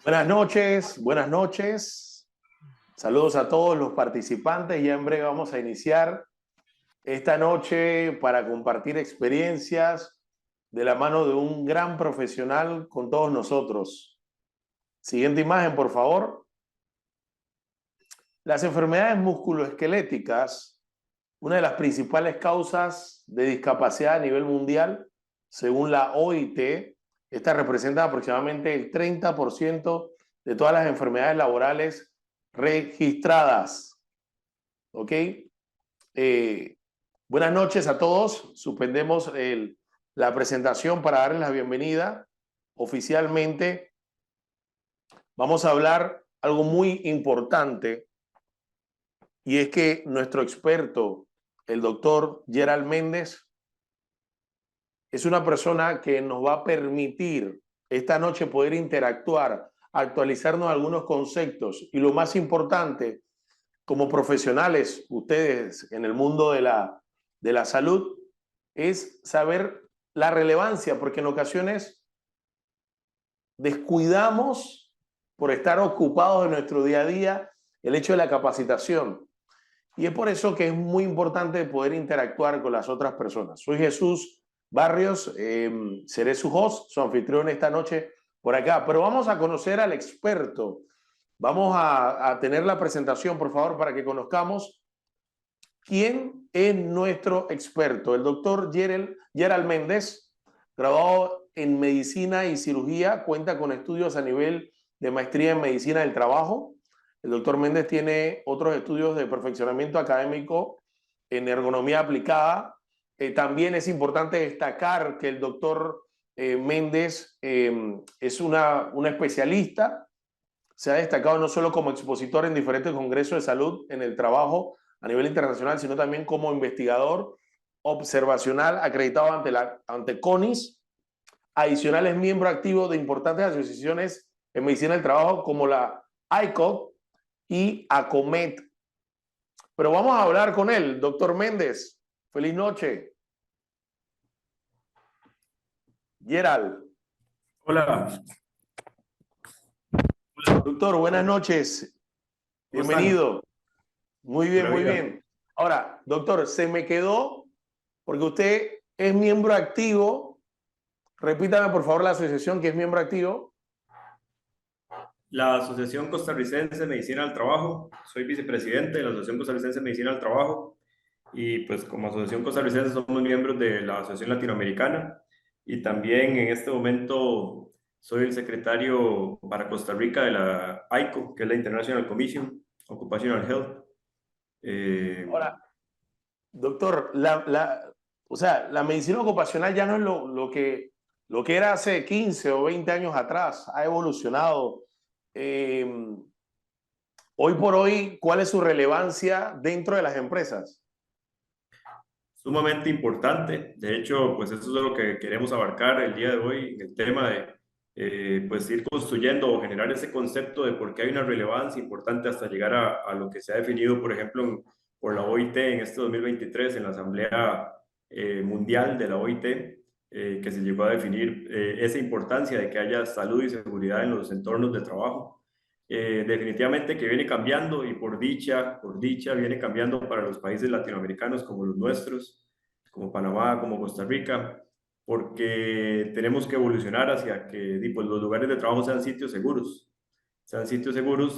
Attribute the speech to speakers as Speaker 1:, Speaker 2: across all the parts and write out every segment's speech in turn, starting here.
Speaker 1: Buenas noches, buenas noches. Saludos a todos los participantes. Ya en breve vamos a iniciar esta noche para compartir experiencias de la mano de un gran profesional con todos nosotros. Siguiente imagen, por favor. Las enfermedades musculoesqueléticas, una de las principales causas de discapacidad a nivel mundial, según la OIT, esta representa aproximadamente el 30% de todas las enfermedades laborales registradas. ¿Ok? Buenas noches a todos. Suspendemos la presentación para darles la bienvenida oficialmente. Vamos a hablar algo muy importante y es que nuestro experto, el doctor Gerald Méndez, es una persona que nos va a permitir esta noche poder interactuar, actualizarnos algunos conceptos y lo más importante, como profesionales, ustedes en el mundo de la salud, es saber la relevancia, porque en ocasiones descuidamos por estar ocupados en nuestro día a día el hecho de la capacitación. Y es por eso que es muy importante poder interactuar con las otras personas. Soy Jesús Barrios, seré su host, su anfitrión esta noche por acá, pero vamos a conocer al experto. Vamos a tener la presentación, por favor, para que conozcamos quién es nuestro experto. El doctor Gerald Méndez, graduado en medicina y cirugía, cuenta con estudios a nivel de maestría en medicina del trabajo. El doctor Méndez tiene otros estudios de perfeccionamiento académico en ergonomía aplicada. También es importante destacar que el doctor Méndez es una especialista. Se ha destacado no solo como expositor en diferentes congresos de salud en el trabajo a nivel internacional, sino también como investigador observacional acreditado ante CONIS. Adicional es miembro activo de importantes asociaciones en medicina del trabajo como la ICOG y ACOMET. Pero vamos a hablar con él, doctor Méndez. Feliz noche. Gerald.
Speaker 2: Hola.
Speaker 1: Doctor, buenas noches.
Speaker 2: ¿Cómo están?
Speaker 1: Bienvenido. Muy bien,
Speaker 2: Pura
Speaker 1: muy
Speaker 2: vida.
Speaker 1: bien. Ahora, doctor, se me quedó porque usted es miembro activo. Repítame, por favor, la asociación que es miembro activo.
Speaker 2: La Asociación Costarricense de Medicina del Trabajo. Soy vicepresidente de la Asociación Costarricense de Medicina del Trabajo y pues como Asociación Costarricense somos miembros de la Asociación Latinoamericana y también en este momento soy el secretario para Costa Rica de la ICO, que es la International Commission Occupational Health.
Speaker 1: Ahora, doctor, o sea, la medicina ocupacional ya no es lo que era hace 15 o 20 años atrás. Ha evolucionado. Eh, Hoy por hoy, ¿cuál es su relevancia dentro de las empresas?
Speaker 2: Sumamente importante. De hecho, pues eso es lo que queremos abarcar el día de hoy, el tema de pues ir construyendo o generar ese concepto de por qué hay una relevancia importante hasta llegar a lo que se ha definido, por ejemplo, por la OIT en este 2023, en la Asamblea Mundial de la OIT, que se llegó a definir esa importancia de que haya salud y seguridad en los entornos de trabajo. Definitivamente que viene cambiando y por dicha viene cambiando para los países latinoamericanos como los nuestros, como Panamá, como Costa Rica, porque tenemos que evolucionar hacia que pues, los lugares de trabajo sean sitios seguros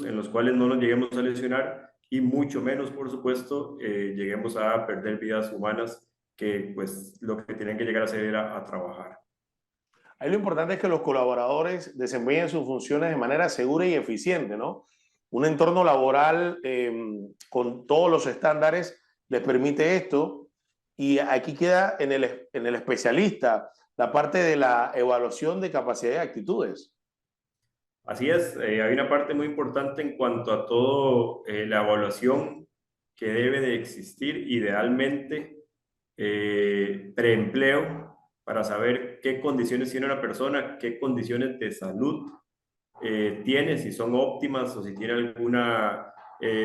Speaker 2: en los cuales no nos lleguemos a lesionar y mucho menos, por supuesto, lleguemos a perder vidas humanas que pues lo que tienen que llegar a hacer era a trabajar.
Speaker 1: Ahí lo importante es que los colaboradores desempeñen sus funciones de manera segura y eficiente, ¿no? Un entorno laboral con todos los estándares les permite esto y aquí queda en el especialista la parte de la evaluación de capacidad y actitudes.
Speaker 2: Así es, hay una parte muy importante en cuanto a todo la evaluación que debe de existir idealmente preempleo para saber qué condiciones tiene una persona, qué condiciones de salud tiene, si son óptimas o si tiene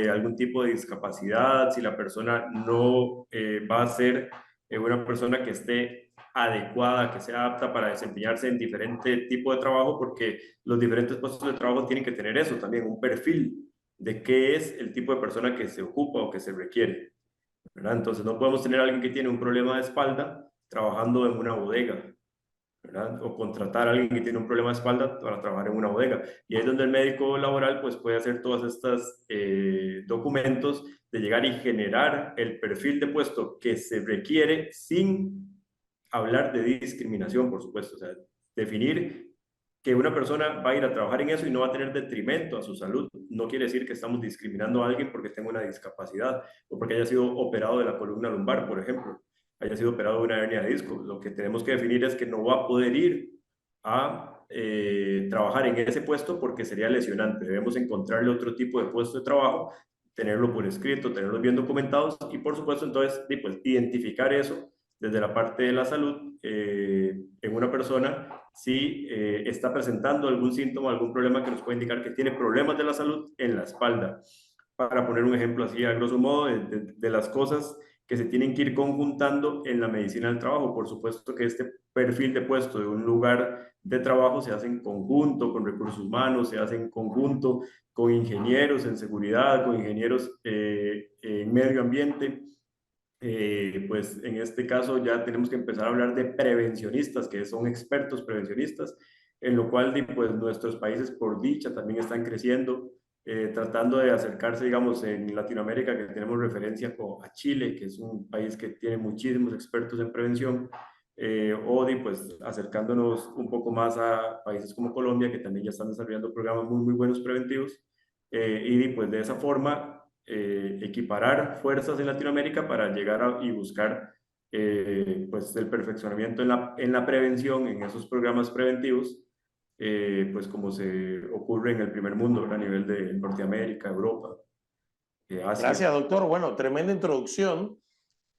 Speaker 2: algún tipo de discapacidad, si la persona no va a ser una persona que esté adecuada, que sea apta para desempeñarse en diferente tipo de trabajo, porque los diferentes puestos de trabajo tienen que tener eso también, un perfil de qué es el tipo de persona que se ocupa o que se requiere, ¿verdad? Entonces no podemos tener a alguien que tiene un problema de espalda trabajando en una bodega, ¿verdad? O contratar a alguien que tiene un problema de espalda para trabajar en una bodega. Y ahí es donde el médico laboral pues puede hacer todos estos documentos de llegar y generar el perfil de puesto que se requiere sin hablar de discriminación, por supuesto. O sea, definir que una persona va a ir a trabajar en eso y no va a tener detrimento a su salud. No quiere decir que estamos discriminando a alguien porque tenga una discapacidad o porque haya sido operado de la columna lumbar, por ejemplo, haya sido operado de una hernia de disco. Lo que tenemos que definir es que no va a poder ir a trabajar en ese puesto porque sería lesionante. Debemos encontrarle otro tipo de puesto de trabajo, tenerlo por escrito, tenerlos bien documentados y, por supuesto, entonces, pues, identificar eso desde la parte de la salud en una persona si está presentando algún síntoma, algún problema que nos puede indicar que tiene problemas de la salud en la espalda. Para poner un ejemplo así, a grosso modo, de las cosas que se tienen que ir conjuntando en la medicina del trabajo. Por supuesto que este perfil de puesto de un lugar de trabajo se hace en conjunto con recursos humanos, se hace en conjunto con ingenieros en seguridad, con ingenieros en medio ambiente. Pues en este caso ya tenemos que empezar a hablar de prevencionistas, que son expertos prevencionistas, en lo cual pues nuestros países por dicha también están creciendo, tratando de acercarse, digamos, en Latinoamérica, que tenemos referencia a Chile, que es un país que tiene muchísimos expertos en prevención, pues acercándonos un poco más a países como Colombia, que también ya están desarrollando programas muy, muy buenos preventivos, y pues de esa forma equiparar fuerzas en Latinoamérica para llegar y buscar pues el perfeccionamiento en la prevención, en esos programas preventivos, pues como se ocurre en el primer mundo, a nivel de Norteamérica, Europa, Asia.
Speaker 1: Gracias, doctor. Bueno, tremenda introducción.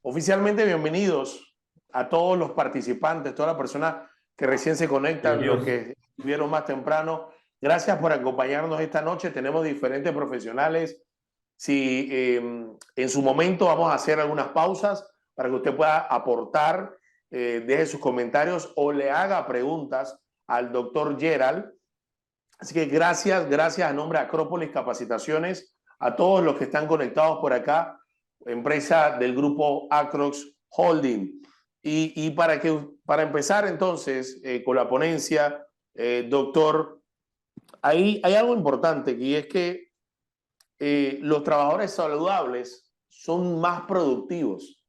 Speaker 1: Oficialmente, bienvenidos a todos los participantes, todas las personas que recién se conectan, los
Speaker 2: Bienvenidos.
Speaker 1: que estuvieron más temprano. Gracias por acompañarnos esta noche. Tenemos diferentes profesionales. Si en su momento vamos a hacer algunas pausas para que usted pueda aportar, deje sus comentarios o le haga preguntas al doctor Gerald. Así que gracias a nombre de Acrópolis Capacitaciones, a todos los que están conectados por acá, empresa del grupo Acrox Holding. Y para empezar entonces con la ponencia, doctor, ahí hay algo importante y es que los trabajadores saludables son más productivos,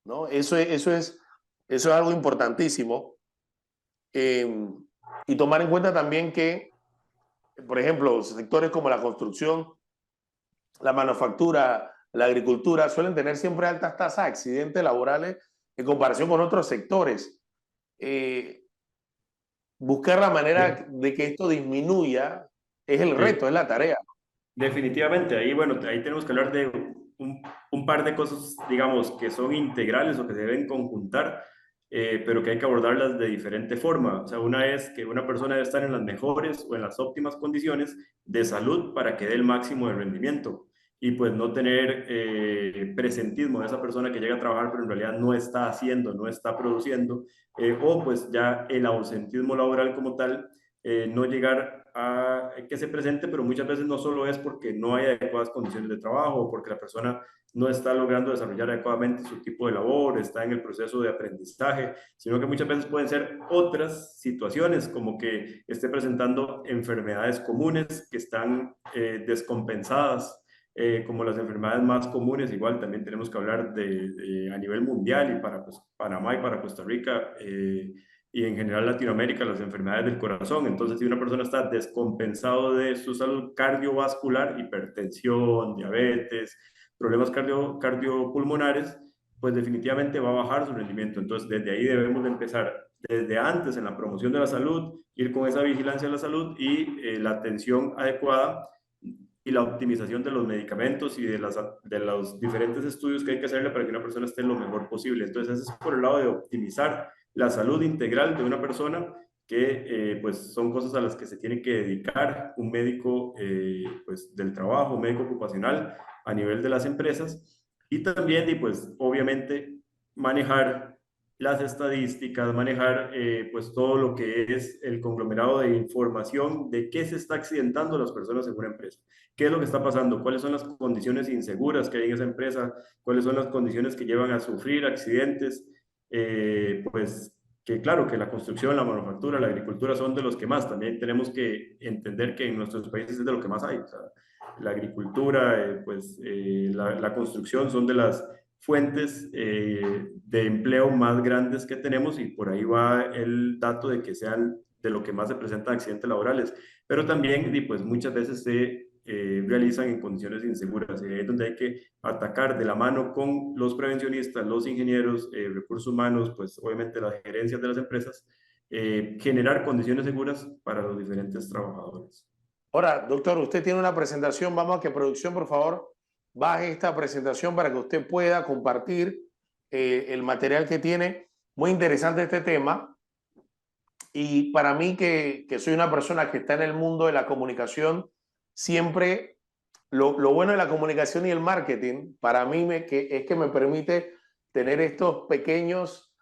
Speaker 1: ¿no? Eso es algo importantísimo. Y tomar en cuenta también que, por ejemplo, sectores como la construcción, la manufactura, la agricultura, suelen tener siempre altas tasas de accidentes laborales en comparación con otros sectores. Eh, Buscar la manera de que esto disminuya es el reto, es la tarea.
Speaker 2: Definitivamente, ahí, bueno, ahí tenemos que hablar de un par de cosas, digamos, que son integrales o que se deben conjuntar, pero que hay que abordarlas de diferente forma. O sea, una es que una persona debe estar en las mejores o en las óptimas condiciones de salud para que dé el máximo de rendimiento y pues no tener presentismo de esa persona que llega a trabajar pero en realidad no está haciendo, no está produciendo, o pues ya el ausentismo laboral como tal, no llegar a que se presente, pero muchas veces no solo es porque no hay adecuadas condiciones de trabajo o porque la persona no está logrando desarrollar adecuadamente su tipo de labor, está en el proceso de aprendizaje, sino que muchas veces pueden ser otras situaciones, como que esté presentando enfermedades comunes que están descompensadas, como las enfermedades más comunes. Igual también tenemos que hablar a nivel mundial y para pues, Panamá y para Costa Rica, y en general Latinoamérica, las enfermedades del corazón. Entonces, si una persona está descompensado de su salud cardiovascular, hipertensión, diabetes, problemas cardiopulmonares, pues definitivamente va a bajar su rendimiento. Entonces, desde ahí debemos de empezar, desde antes en la promoción de la salud, ir con esa vigilancia de la salud y la atención adecuada y la optimización de los medicamentos y de los diferentes estudios que hay que hacerle para que una persona esté lo mejor posible. Entonces, eso es por el lado de optimizar la salud integral de una persona que pues son cosas a las que se tiene que dedicar un médico pues del trabajo, un médico ocupacional a nivel de las empresas, y también y pues obviamente manejar las estadísticas, manejar pues todo lo que es el conglomerado de información de qué se está accidentando las personas en una empresa, qué es lo que está pasando, cuáles son las condiciones inseguras que hay en esa empresa, cuáles son las condiciones que llevan a sufrir accidentes, pues que claro, que la construcción, la manufactura, la agricultura son de los que más. También tenemos que entender que en nuestros países es de lo que más hay. O sea, la agricultura, la construcción son de las fuentes de empleo más grandes que tenemos, y por ahí va el dato de que sean de lo que más se presentan accidentes laborales. Pero también y pues muchas veces se realizan en condiciones inseguras, y ahí es donde hay que atacar de la mano con los prevencionistas, los ingenieros, recursos humanos, pues obviamente las gerencias de las empresas, generar condiciones seguras para los diferentes trabajadores.
Speaker 1: Ahora, doctor, usted tiene una presentación. Vamos a que producción, por favor, baje esta presentación para que usted pueda compartir el material que tiene. Muy interesante este tema. Y para mí, que soy una persona que está en el mundo de la comunicación, siempre lo bueno de la comunicación y el marketing, para mí es que me permite tener estos pequeños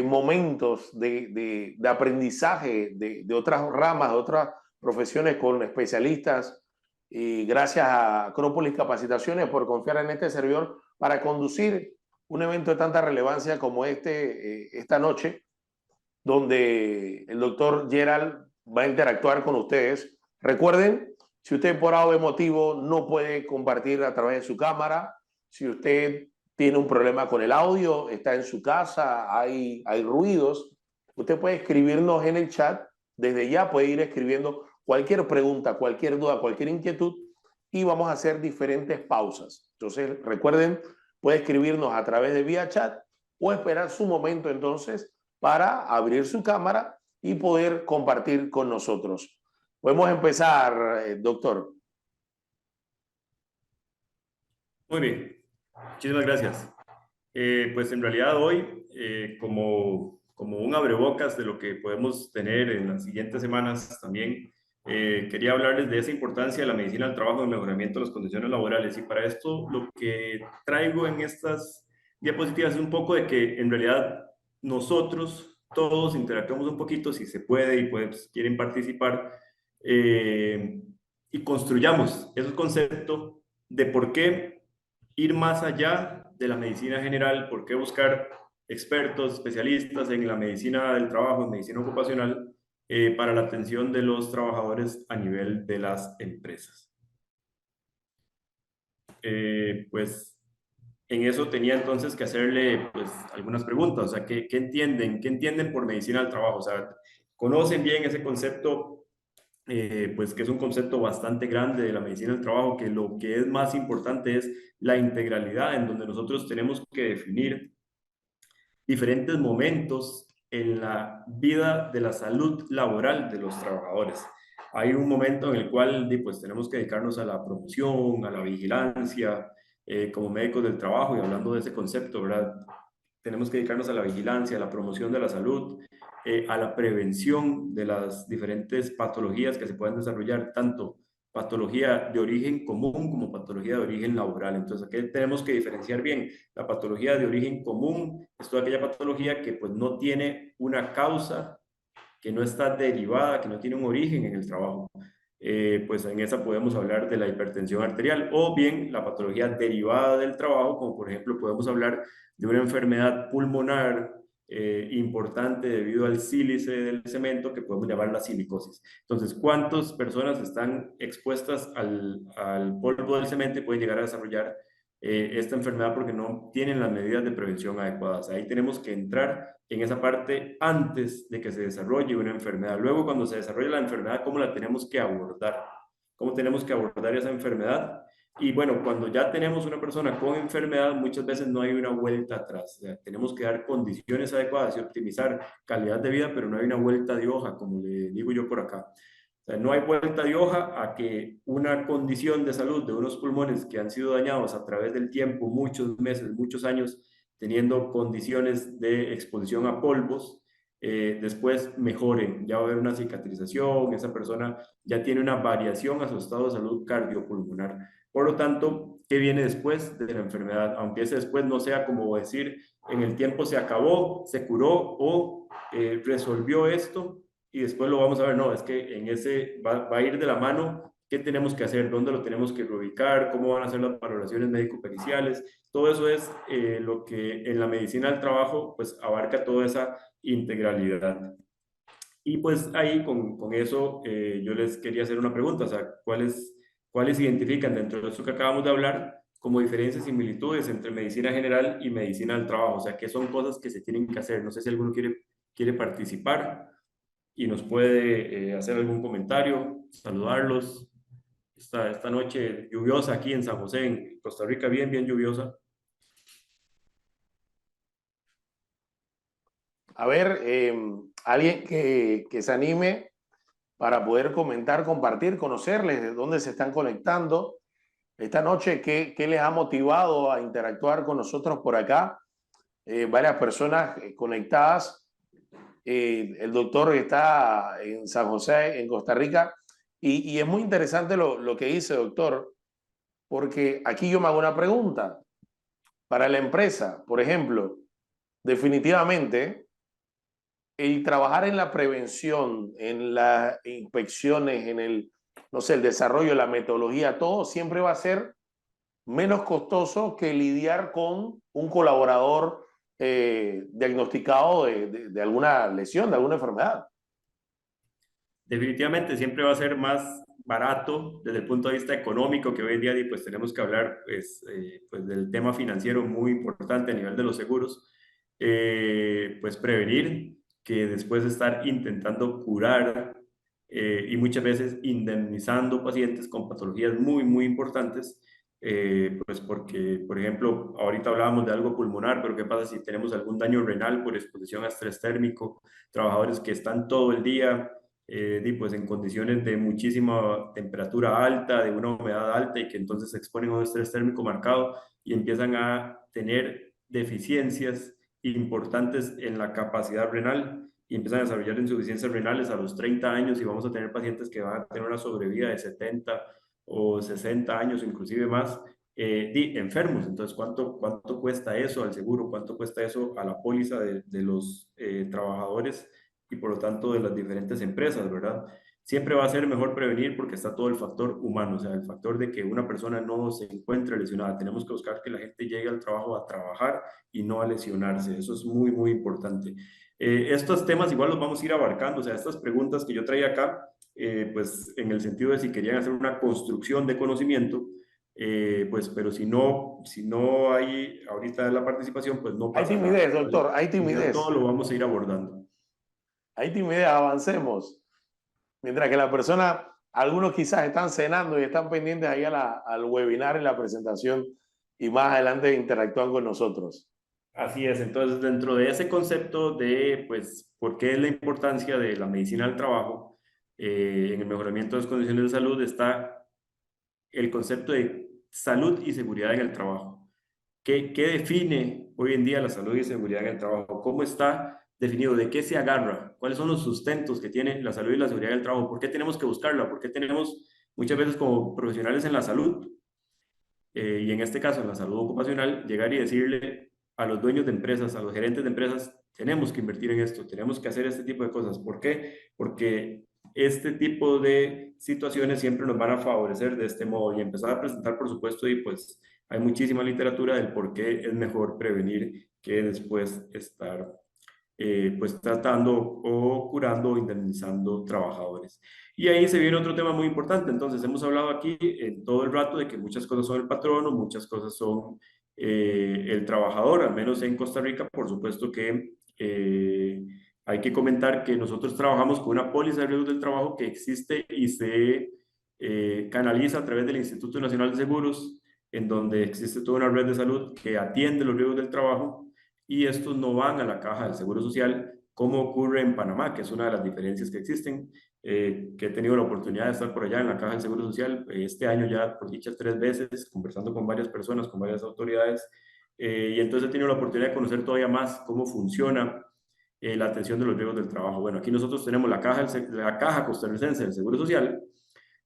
Speaker 1: momentos de aprendizaje de otras ramas, de otras profesiones con especialistas. Y gracias a Acrópolis Capacitaciones por confiar en este servidor para conducir un evento de tanta relevancia como esta noche, donde el doctor Gerald va a interactuar con ustedes. Recuerden, si usted por algún motivo no puede compartir a través de su cámara, si usted tiene un problema con el audio, está en su casa, hay ruidos, usted puede escribirnos en el chat. Desde ya puede ir escribiendo cualquier pregunta, cualquier duda, cualquier inquietud, y vamos a hacer diferentes pausas. Entonces, recuerden, puede escribirnos a través de vía chat o esperar su momento entonces para abrir su cámara y poder compartir con nosotros. Podemos empezar, doctor.
Speaker 2: Muy bien, muchísimas gracias. Pues en realidad hoy, como un abrebocas de lo que podemos tener en las siguientes semanas también, quería hablarles de esa importancia de la medicina del trabajo y el mejoramiento de las condiciones laborales. Y para esto lo que traigo en estas diapositivas es un poco de que en realidad nosotros todos interactuamos un poquito, si se puede y pues quieren participar, y construyamos esos conceptos de por qué ir más allá de la medicina general, por qué buscar expertos, especialistas en la medicina del trabajo, en medicina ocupacional, para la atención de los trabajadores a nivel de las empresas. Pues en eso tenía entonces que hacerle pues algunas preguntas, o sea, ¿qué entienden? ¿Qué entienden por medicina del trabajo? O sea, ¿conocen bien ese concepto? Pues que es un concepto bastante grande de la medicina del trabajo, que lo que es más importante es la integralidad, en donde nosotros tenemos que definir diferentes momentos en la vida de la salud laboral de los trabajadores. Hay un momento en el cual pues, tenemos que dedicarnos a la promoción, a la vigilancia, como médicos del trabajo, y hablando de ese concepto, ¿verdad? Tenemos que dedicarnos a la vigilancia, a la promoción de la salud, a la prevención de las diferentes patologías que se pueden desarrollar, tanto patología de origen común como patología de origen laboral. Entonces, aquí tenemos que diferenciar bien. La patología de origen común es toda aquella patología que pues no tiene una causa, que no está derivada, que no tiene un origen en el trabajo. Pues en esa podemos hablar de la hipertensión arterial, o bien la patología derivada del trabajo, como por ejemplo podemos hablar de una enfermedad pulmonar importante debido al sílice del cemento, que podemos llamar la silicosis. Entonces, ¿cuántas personas están expuestas al polvo del cemento y pueden llegar a desarrollar esta enfermedad porque no tienen las medidas de prevención adecuadas? Ahí tenemos que entrar en esa parte antes de que se desarrolle una enfermedad. Luego, cuando se desarrolla la enfermedad, ¿cómo la tenemos que abordar? ¿Cómo tenemos que abordar esa enfermedad? Y bueno, cuando ya tenemos una persona con enfermedad, muchas veces no hay una vuelta atrás. O sea, tenemos que dar condiciones adecuadas y optimizar calidad de vida, pero no hay una vuelta de hoja, como le digo yo por acá. O sea, no hay vuelta de hoja a que una condición de salud de unos pulmones que han sido dañados a través del tiempo, muchos meses, muchos años, teniendo condiciones de exposición a polvos, después mejoren, ya va a haber una cicatrización, esa persona ya tiene una variación a su estado de salud cardiopulmonar. Por lo tanto, ¿qué viene después de la enfermedad? Aunque ese después no sea como decir, en el tiempo se acabó, se curó o resolvió esto y después lo vamos a ver. No, es que en ese va a ir de la mano qué tenemos que hacer, dónde lo tenemos que reubicar, cómo van a ser las valoraciones médico-periciales. Todo eso es lo que en la medicina del trabajo pues abarca toda esa integralidad. Y pues ahí con eso yo les quería hacer una pregunta, o sea, ¿cuáles identifican dentro de eso que acabamos de hablar como diferencias y similitudes entre medicina general y medicina del trabajo? O sea, ¿qué son cosas que se tienen que hacer? No sé si alguno quiere participar y nos puede hacer algún comentario, saludarlos. Esta noche lluviosa aquí en San José, en Costa Rica, bien, bien lluviosa.
Speaker 1: A ver, alguien que se anime para poder comentar, compartir, conocerles de dónde se están conectando esta noche, qué les ha motivado a interactuar con nosotros por acá. Varias personas conectadas. El doctor está en San José, en Costa Rica, y es muy interesante lo que dice, doctor, porque aquí yo me hago una pregunta. Para la empresa, por ejemplo, definitivamente el trabajar en la prevención, en las inspecciones, en el, no sé, el desarrollo, la metodología, todo siempre va a ser menos costoso que lidiar con un colaborador diagnosticado de alguna lesión, de alguna enfermedad.
Speaker 2: Definitivamente siempre va a ser más barato desde el punto de vista económico, que hoy en día pues tenemos que hablar pues del tema financiero muy importante a nivel de los seguros, pues prevenir que después de estar intentando curar y muchas veces indemnizando pacientes con patologías muy, muy importantes, pues porque, por ejemplo, ahorita hablábamos de algo pulmonar, pero ¿qué pasa si tenemos algún daño renal por exposición a estrés térmico? Trabajadores que están todo el día pues en condiciones de muchísima temperatura alta, de una humedad alta y que entonces se exponen a un estrés térmico marcado y empiezan a tener deficiencias importantes en la capacidad renal y empiezan a desarrollar insuficiencias renales a los 30 años y vamos a tener pacientes que van a tener una sobrevida de 70 o 60 años, inclusive más, enfermos. Entonces, ¿cuánto cuesta eso al seguro? ¿Cuánto cuesta eso a la póliza de los trabajadores y por lo tanto de las diferentes empresas, ¿verdad? Siempre va a ser mejor prevenir porque está todo el factor humano, o sea, el factor de que una persona no se encuentre lesionada. Tenemos que buscar que la gente llegue al trabajo a trabajar y no a lesionarse. Eso es muy, muy importante. Estos temas igual los vamos a ir abarcando, o sea, estas preguntas que yo traía acá, pues en el sentido de si querían hacer una construcción de conocimiento, pues, pero si no hay ahorita la participación, pues no
Speaker 1: Hay
Speaker 2: pasa nada.
Speaker 1: timidez, doctor, hay
Speaker 2: Al final todo
Speaker 1: timidez.
Speaker 2: lo vamos a ir abordando.
Speaker 1: Hay timidez, avancemos. Mientras que la persona, algunos quizás están cenando y están pendientes ahí al webinar en la presentación y más adelante interactúan con nosotros.
Speaker 2: Así es, entonces dentro de ese concepto de, pues, ¿por qué es la importancia de la medicina del trabajo en el mejoramiento de las condiciones de salud? Está el concepto de salud y seguridad en el trabajo. ¿Qué define hoy en día la salud y seguridad en el trabajo? ¿Cómo está definido? ¿De qué se agarra? ¿Cuáles son los sustentos que tiene la salud y la seguridad en el trabajo? ¿Por qué tenemos que buscarla? ¿Por qué tenemos muchas veces como profesionales en la salud y en este caso en la salud ocupacional, llegar y decirle a los dueños de empresas, a los gerentes de empresas, tenemos que invertir en esto, tenemos que hacer este tipo de cosas? ¿Por qué? Porque este tipo de situaciones siempre nos van a favorecer de este modo y empezar a presentar, por supuesto, y pues hay muchísima literatura del por qué es mejor prevenir que después estar pues tratando o curando o indemnizando trabajadores. Y ahí se viene otro tema muy importante. Entonces, hemos hablado aquí todo el rato de que muchas cosas son el patrono, muchas cosas son el trabajador, al menos en Costa Rica, por supuesto que hay que comentar que nosotros trabajamos con una póliza de riesgos del trabajo que existe y se canaliza a través del Instituto Nacional de Seguros, en donde existe toda una red de salud que atiende los riesgos del trabajo y estos no van a la caja del Seguro Social como ocurre en Panamá, que es una de las diferencias que existen, que he tenido la oportunidad de estar por allá en la caja del Seguro Social este año ya por dichas 3 veces, conversando con varias personas, con varias autoridades, y entonces he tenido la oportunidad de conocer todavía más cómo funciona la atención de los riesgos del trabajo. Bueno, aquí nosotros tenemos la Caja Costarricense del Seguro Social,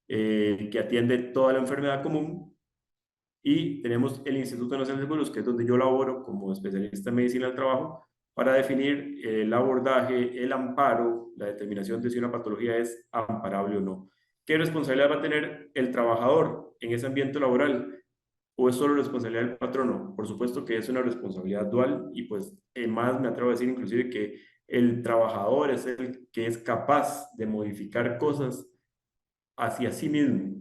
Speaker 2: que atiende toda la enfermedad común, y tenemos el Instituto Nacional de Seguros, que es donde yo laboro como especialista en medicina del trabajo, para definir el abordaje, el amparo, la determinación de si una patología es amparable o no. ¿Qué responsabilidad va a tener el trabajador en ese ambiente laboral? ¿O es solo responsabilidad del patrono? Por supuesto que es una responsabilidad dual, y pues más me atrevo a decir inclusive que el trabajador es el que es capaz de modificar cosas hacia sí mismo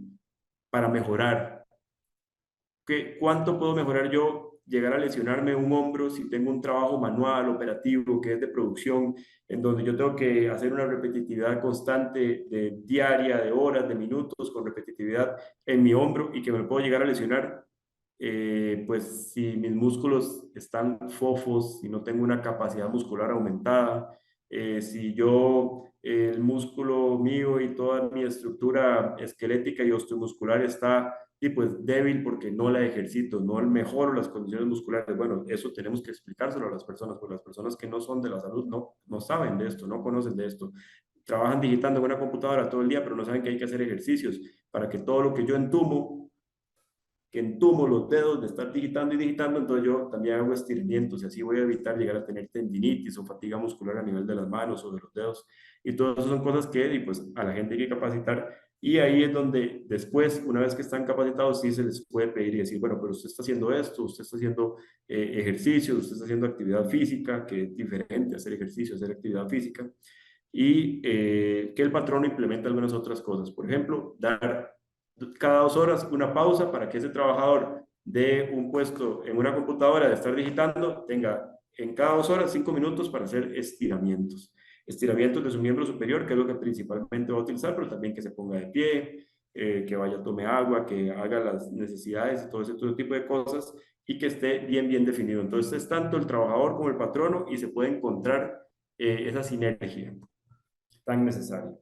Speaker 2: para mejorar. ¿Cuánto puedo mejorar yo? Llegar a lesionarme un hombro si tengo un trabajo manual, operativo, que es de producción, en donde yo tengo que hacer una repetitividad constante de diaria, de horas, de minutos, con repetitividad en mi hombro, y que me puedo llegar a lesionar. Pues si mis músculos están fofos, si no tengo una capacidad muscular aumentada, si yo, el músculo mío y toda mi estructura esquelética y osteomuscular está y pues débil porque no la ejercito, no mejoro las condiciones musculares. Bueno, eso tenemos que explicárselo a las personas, porque las personas que no son de la salud no saben de esto, no conocen de esto. Trabajan digitando en una computadora todo el día, pero no saben que hay que hacer ejercicios para que todo lo que yo entumo los dedos de estar digitando y digitando, entonces yo también hago estiramientos, y así voy a evitar llegar a tener tendinitis o fatiga muscular a nivel de las manos o de los dedos. Y todo eso son cosas que, y pues, a la gente hay que capacitar, y ahí es donde después, una vez que están capacitados, sí se les puede pedir y decir, bueno, pero usted está haciendo esto, usted está haciendo ejercicio, usted está haciendo actividad física, que es diferente hacer ejercicio, hacer actividad física, y que el patrono implemente algunas otras cosas. Por ejemplo, dar cada 2 horas una pausa para que ese trabajador de un puesto en una computadora de estar digitando tenga en cada 2 horas 5 minutos para hacer estiramientos. Estiramientos de su miembro superior, que es lo que principalmente va a utilizar, pero también que se ponga de pie, que vaya, tome agua, que haga las necesidades y todo ese tipo de cosas, y que esté bien definido. Entonces es tanto el trabajador como el patrono, y se puede encontrar esa sinergia tan necesaria.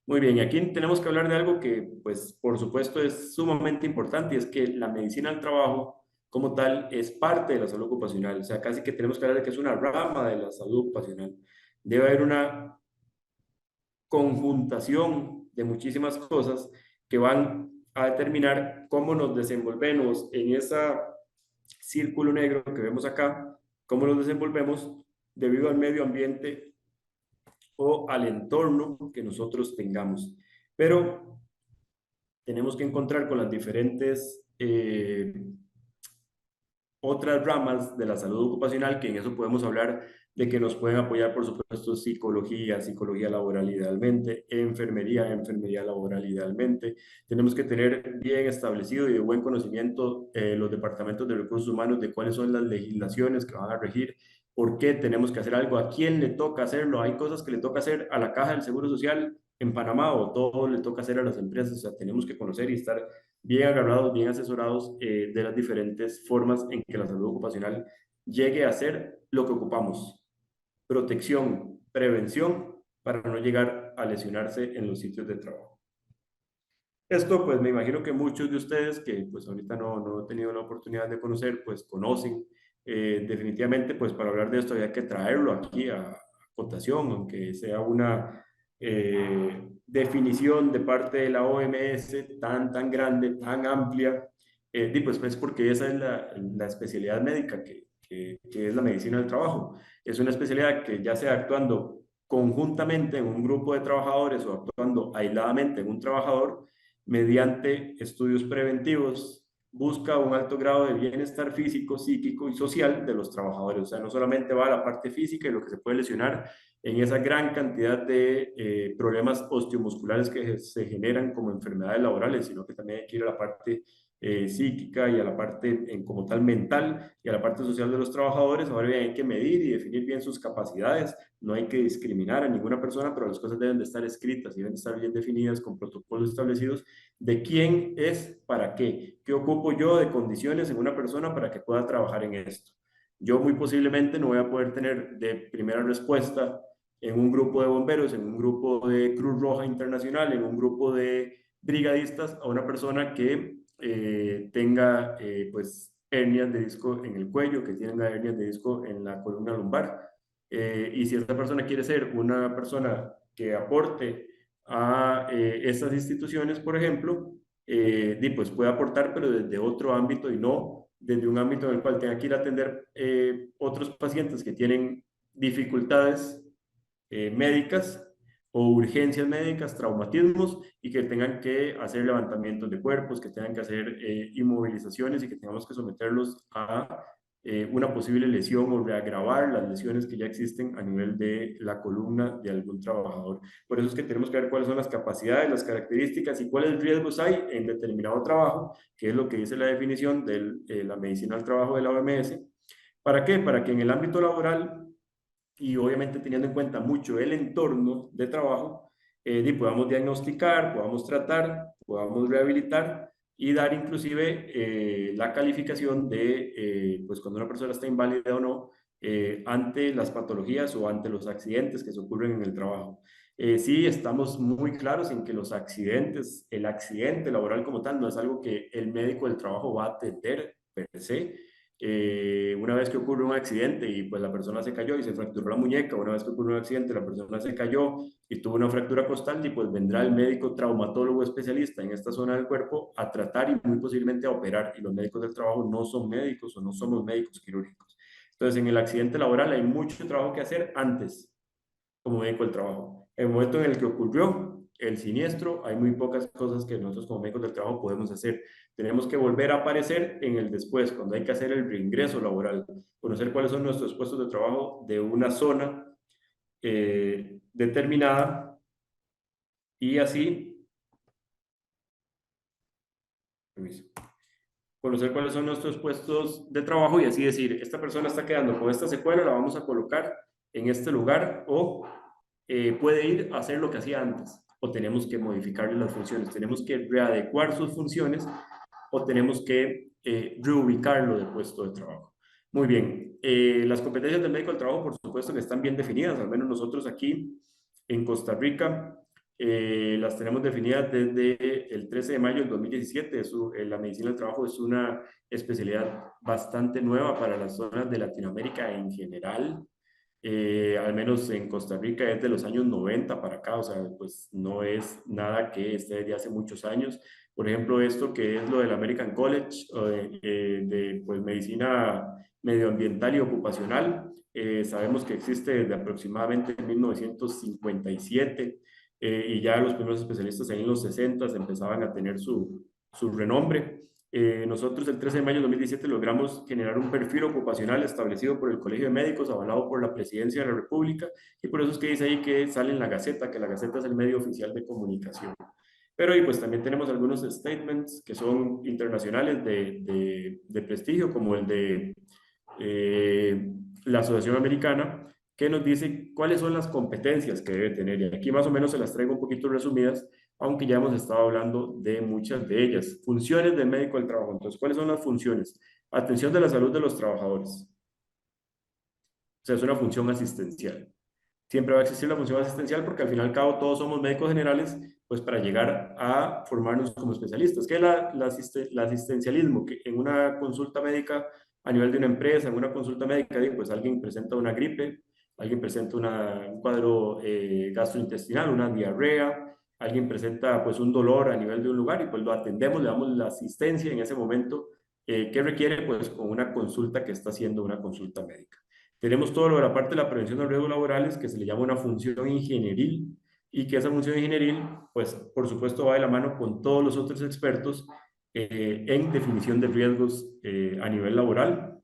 Speaker 2: Muy bien, y aquí tenemos que hablar de algo que, pues, por supuesto es sumamente importante, y es que la medicina del trabajo como tal es parte de la salud ocupacional. O sea, casi que tenemos que hablar de que es una rama de la salud ocupacional. Debe haber una conjuntación de muchísimas cosas que van a determinar cómo nos desenvolvemos en ese círculo negro que vemos acá, cómo nos desenvolvemos debido al medio ambiente o al entorno que nosotros tengamos. Pero tenemos que encontrar con las diferentes otras ramas de la salud ocupacional, que en eso podemos hablar de que nos pueden apoyar, por supuesto, psicología laboral idealmente, enfermería laboral idealmente. Tenemos que tener bien establecido y de buen conocimiento los departamentos de recursos humanos de cuáles son las legislaciones que van a regir, por qué tenemos que hacer algo, a quién le toca hacerlo. Hay cosas que le toca hacer a la Caja del Seguro Social en Panamá, o todo le toca hacer a las empresas. O sea, tenemos que conocer y estar bien agarrados, bien asesorados de las diferentes formas en que la salud ocupacional llegue a ser lo que ocupamos: protección, prevención, para no llegar a lesionarse en los sitios de trabajo. Esto, pues, me imagino que muchos de ustedes que pues ahorita no he tenido la oportunidad de conocer, pues conocen. Definitivamente, pues para hablar de esto había que traerlo aquí a cotación, aunque sea una definición de parte de la OMS tan grande, tan amplia, y pues porque esa es la especialidad médica que es la medicina del trabajo. Es una especialidad que, ya sea actuando conjuntamente en un grupo de trabajadores o actuando aisladamente en un trabajador, mediante estudios preventivos, busca un alto grado de bienestar físico, psíquico y social de los trabajadores. O sea, no solamente va a la parte física y lo que se puede lesionar en esa gran cantidad de problemas osteomusculares que se generan como enfermedades laborales, sino que también hay que ir a la parte psíquica y a la parte como tal mental y a la parte social de los trabajadores. Ahora bien, hay que medir y definir bien sus capacidades. No hay que discriminar a ninguna persona, pero las cosas deben de estar escritas y deben de estar bien definidas, con protocolos establecidos de quién es para qué ocupo yo de condiciones en una persona para que pueda trabajar en esto. Yo muy posiblemente no voy a poder tener de primera respuesta en un grupo de bomberos, en un grupo de Cruz Roja Internacional, en un grupo de brigadistas, a una persona que tenga pues hernias de disco en el cuello, que tenga hernias de disco en la columna lumbar. y si esta persona quiere ser una persona que aporte a estas instituciones, por ejemplo, pues puede aportar, pero desde otro ámbito y no desde un ámbito en el cual tenga que ir a atender otros pacientes que tienen dificultades médicas o urgencias médicas, traumatismos, y que tengan que hacer levantamientos de cuerpos, que tengan que hacer inmovilizaciones y que tengamos que someterlos a una posible lesión o reagravar las lesiones que ya existen a nivel de la columna de algún trabajador. Por eso es que tenemos que ver cuáles son las capacidades, las características y cuáles riesgos hay en determinado trabajo, que es lo que dice la definición de la medicina del trabajo de la OMS. ¿Para qué? Para que en el ámbito laboral y obviamente teniendo en cuenta mucho el entorno de trabajo, podamos diagnosticar, podamos tratar, podamos rehabilitar y dar inclusive la calificación de pues cuando una persona está inválida o no ante las patologías o ante los accidentes que se ocurren en el trabajo. Sí, estamos muy claros en que los accidentes, el accidente laboral como tal, no es algo que el médico del trabajo va a atender per se. Una vez que ocurre un accidente y pues la persona se cayó y se fracturó la muñeca, una vez que ocurre un accidente, la persona se cayó y tuvo una fractura costal, y pues vendrá el médico traumatólogo especialista en esta zona del cuerpo a tratar y muy posiblemente a operar. Y los médicos del trabajo no son médicos o no somos médicos quirúrgicos. Entonces, en el accidente laboral hay mucho trabajo que hacer antes como médico del trabajo. En el momento en el que ocurrió el siniestro, hay muy pocas cosas que nosotros como médicos del trabajo podemos hacer. Tenemos que volver a aparecer en el después, cuando hay que hacer el reingreso laboral, conocer cuáles son nuestros puestos de trabajo de una zona determinada y así, permiso, conocer cuáles son nuestros puestos de trabajo y así decir, esta persona está quedando con esta secuela, la vamos a colocar en este lugar o puede ir a hacer lo que hacía antes o tenemos que modificarle las funciones, tenemos que readecuar sus funciones o tenemos que reubicarlo del puesto de trabajo. Muy bien, las competencias del médico del trabajo, por supuesto que están bien definidas, al menos nosotros aquí en Costa Rica las tenemos definidas desde el 13 de mayo del 2017. La medicina del trabajo es una especialidad bastante nueva para las zonas de Latinoamérica en general. Al menos en Costa Rica es de los años 90 para acá, o sea, pues no es nada que esté desde hace muchos años. Por ejemplo, esto que es lo del American College de pues, medicina medioambiental y ocupacional, sabemos que existe desde aproximadamente 1957 y ya los primeros especialistas ahí en los 60 empezaban a tener su renombre. Nosotros el 13 de mayo de 2017 logramos generar un perfil ocupacional establecido por el Colegio de Médicos, avalado por la Presidencia de la República, y por eso es que dice ahí que sale en la Gaceta, que la Gaceta es el medio oficial de comunicación. Pero y pues también tenemos algunos statements que son internacionales de prestigio, como el de la Asociación Americana, que nos dice cuáles son las competencias que debe tener. Y aquí más o menos se las traigo un poquito resumidas, aunque ya hemos estado hablando de muchas de ellas. Funciones del médico del trabajo. Entonces, ¿cuáles son las funciones? Atención de la salud de los trabajadores. O sea, es una función asistencial. Siempre va a existir la función asistencial porque al fin y al cabo todos somos médicos generales, pues para llegar a formarnos como especialistas. ¿Qué es el asistencialismo? Que en una consulta médica a nivel de una empresa, en una consulta médica, pues alguien presenta una gripe, alguien presenta un cuadro gastrointestinal, una diarrea, alguien presenta pues un dolor a nivel de un lugar y pues lo atendemos, le damos la asistencia en ese momento que requiere pues con una consulta que está haciendo una consulta médica. Tenemos todo lo de la parte de la prevención de riesgos laborales, que se le llama una función ingenieril, y que esa función ingenieril, pues, por supuesto, va de la mano con todos los otros expertos en definición de riesgos a nivel laboral.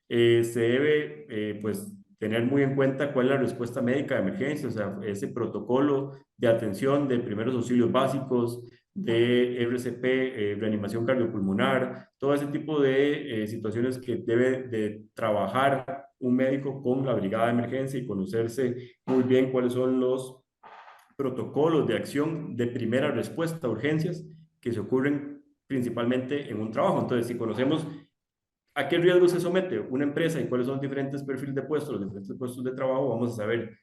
Speaker 2: Se debe, pues, tener muy en cuenta cuál es la respuesta médica de emergencia, o sea, ese protocolo de atención de primeros auxilios básicos, de RCP, reanimación cardiopulmonar, todo ese tipo de situaciones que debe de trabajar un médico con la brigada de emergencia y conocerse muy bien cuáles son los protocolos de acción de primera respuesta a urgencias que se ocurren principalmente en un trabajo. Entonces, si conocemos a qué riesgo se somete una empresa y cuáles son los diferentes perfiles de puestos, los diferentes puestos de trabajo, vamos a saber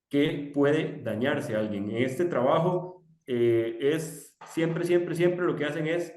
Speaker 2: qué puede dañarse a alguien. En este trabajo es siempre lo que hacen es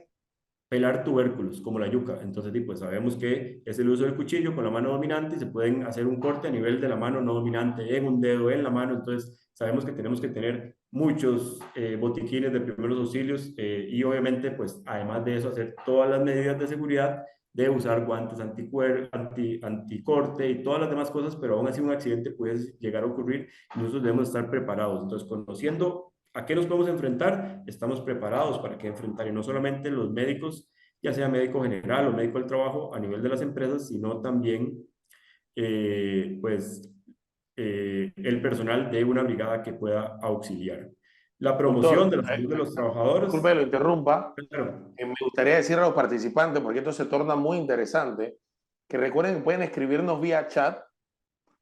Speaker 2: pelar tubérculos, como la yuca. Entonces, pues sabemos que es el uso del cuchillo con la mano dominante y se pueden hacer un corte a nivel de la mano no dominante, en un dedo, en la mano. Entonces, sabemos que tenemos que tener muchos botiquines de primeros auxilios y obviamente, pues además de eso, hacer todas las medidas de seguridad de usar guantes anticorte y todas las demás cosas, pero aún así un accidente puede llegar a ocurrir y nosotros debemos estar preparados. Entonces, conociendo a qué nos podemos enfrentar, estamos preparados para qué enfrentar y no solamente los médicos, ya sea médico general o médico del trabajo a nivel de las empresas, sino también pues el personal de una brigada que pueda auxiliar. La promoción
Speaker 1: Doctor,
Speaker 2: de la salud de los trabajadores,
Speaker 1: disculpe que lo interrumpa.
Speaker 2: claro.
Speaker 1: Me gustaría decir a los participantes, porque esto se torna muy interesante, que recuerden que pueden escribirnos vía chat,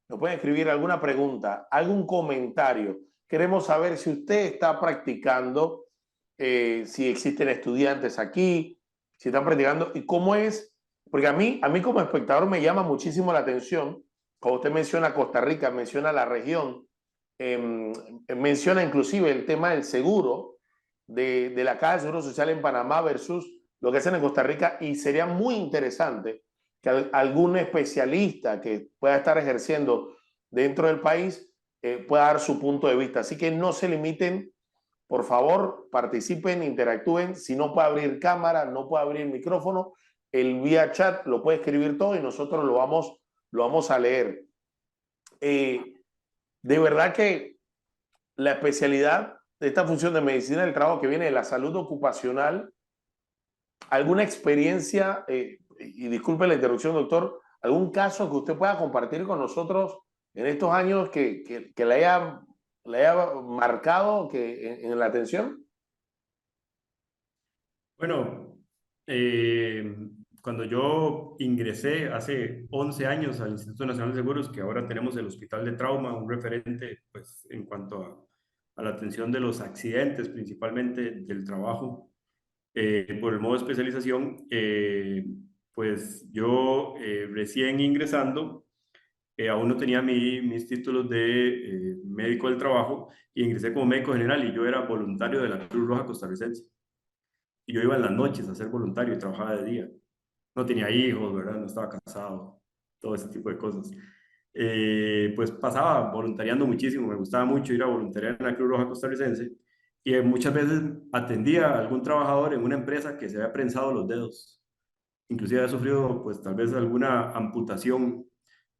Speaker 1: nos pueden escribir alguna pregunta, algún comentario. Queremos saber si usted está practicando, si existen estudiantes aquí, si están practicando y cómo es, porque a mí como espectador me llama muchísimo la atención, cuando usted menciona Costa Rica, menciona la región, eh, menciona inclusive el tema del seguro, de la Caja de Seguro Social en Panamá versus lo que hacen en Costa Rica, y sería muy interesante que algún especialista que pueda estar ejerciendo dentro del país pueda dar su punto de vista. Así que no se limiten, por favor, participen, interactúen. Si no puede abrir cámara, no puede abrir micrófono, el vía chat lo puede escribir todo y nosotros lo vamos a leer. De verdad que la especialidad de esta función de medicina del trabajo que viene de la salud ocupacional, alguna experiencia, y disculpe la interrupción, doctor, algún caso que usted pueda compartir con nosotros en estos años que le haya marcado en la atención.
Speaker 2: Bueno, eh, cuando yo ingresé hace 11 años al Instituto Nacional de Seguros, que ahora tenemos el Hospital de Trauma, un referente pues, en cuanto a la atención de los accidentes, principalmente del trabajo, por el modo de especialización, pues yo recién ingresando, aún no tenía mis títulos de médico del trabajo y ingresé como médico general y yo era voluntario de la Cruz Roja Costarricense. Y yo iba en las noches a ser voluntario y trabajaba de día. No tenía hijos, ¿verdad? No estaba casado, todo ese tipo de cosas. Pues pasaba voluntariando muchísimo, me gustaba mucho ir a voluntariar en la Cruz Roja Costarricense y muchas veces atendía a algún trabajador en una empresa que se había prensado los dedos. Inclusive había sufrido pues tal vez alguna amputación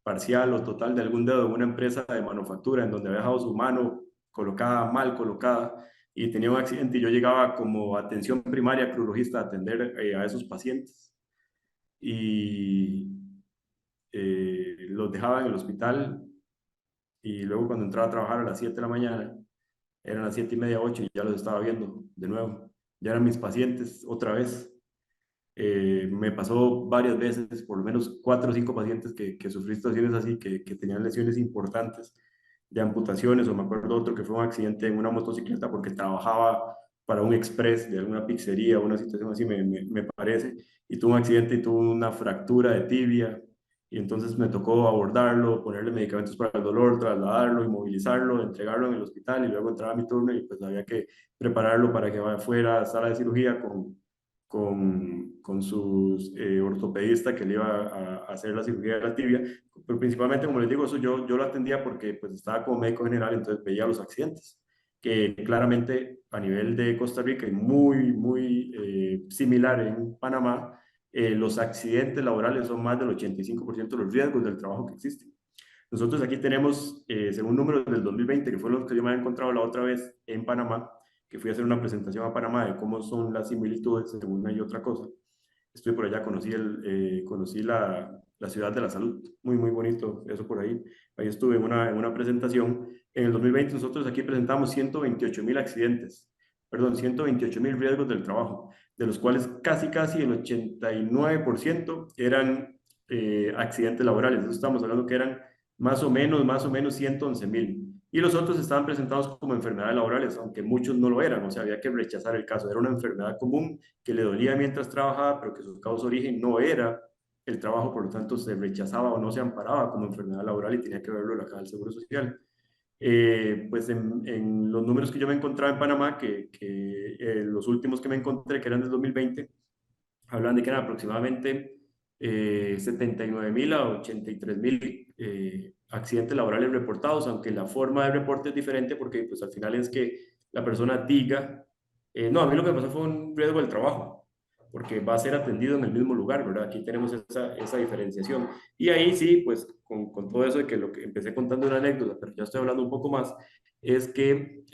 Speaker 2: parcial o total de algún dedo en una empresa de manufactura en donde había dejado su mano colocada, mal colocada, y tenía un accidente y yo llegaba como atención primaria crurologista a atender a esos pacientes y los dejaba en el hospital y luego cuando entraba a trabajar a las 7 de la mañana, eran las 7:30, 8 y ya los estaba viendo de nuevo. Ya eran mis pacientes otra vez. Me pasó varias veces, por lo menos 4 o 5 pacientes que sufrí situaciones así, que tenían lesiones importantes de amputaciones, o me acuerdo otro que fue un accidente en una motocicleta porque trabajaba para un express de alguna pizzería o una situación así, me parece, y tuvo un accidente y tuvo una fractura de tibia, y entonces me tocó abordarlo, ponerle medicamentos para el dolor, trasladarlo, inmovilizarlo, entregarlo en el hospital y luego entraba mi turno y pues había que prepararlo para que fuera a sala de cirugía con sus ortopedista que le iba a hacer la cirugía de la tibia, pero principalmente, como les digo, eso yo lo atendía porque pues estaba como médico general, entonces veía los accidentes, que claramente a nivel de Costa Rica y muy, muy similar en Panamá, los accidentes laborales son más del 85% de los riesgos del trabajo que existen. Nosotros aquí tenemos, según números del 2020, que fue lo que yo me había encontrado la otra vez en Panamá, que fui a hacer una presentación a Panamá de cómo son las similitudes entre una y otra cosa. Estuve por allá, conocí la ciudad de la salud, muy, muy bonito eso por ahí. Ahí estuve en una presentación. En el 2020 nosotros aquí presentamos 128.000 accidentes, perdón, 128.000 riesgos del trabajo, de los cuales casi el 89% eran accidentes laborales. Eso estamos hablando que eran más o menos 111.000. Y los otros estaban presentados como enfermedades laborales, aunque muchos no lo eran, o sea, había que rechazar el caso. Era una enfermedad común que le dolía mientras trabajaba, pero que su causa de origen no era el trabajo, por lo tanto se rechazaba o no se amparaba como enfermedad laboral y tenía que verlo la Caja del Seguro Social. Pues en los números que yo me encontraba en Panamá, los últimos que me encontré, que eran del 2020, hablan de que eran aproximadamente 79.000 a 83.000 accidentes laborales reportados, aunque la forma de reporte es diferente porque pues al final es que la persona diga, no, a mí lo que pasó fue un riesgo del trabajo, porque va a ser atendido en el mismo lugar, ¿verdad? Aquí tenemos esa diferenciación. Y ahí sí, pues con todo eso de que lo que empecé contando una anécdota, pero ya estoy hablando un poco más, es que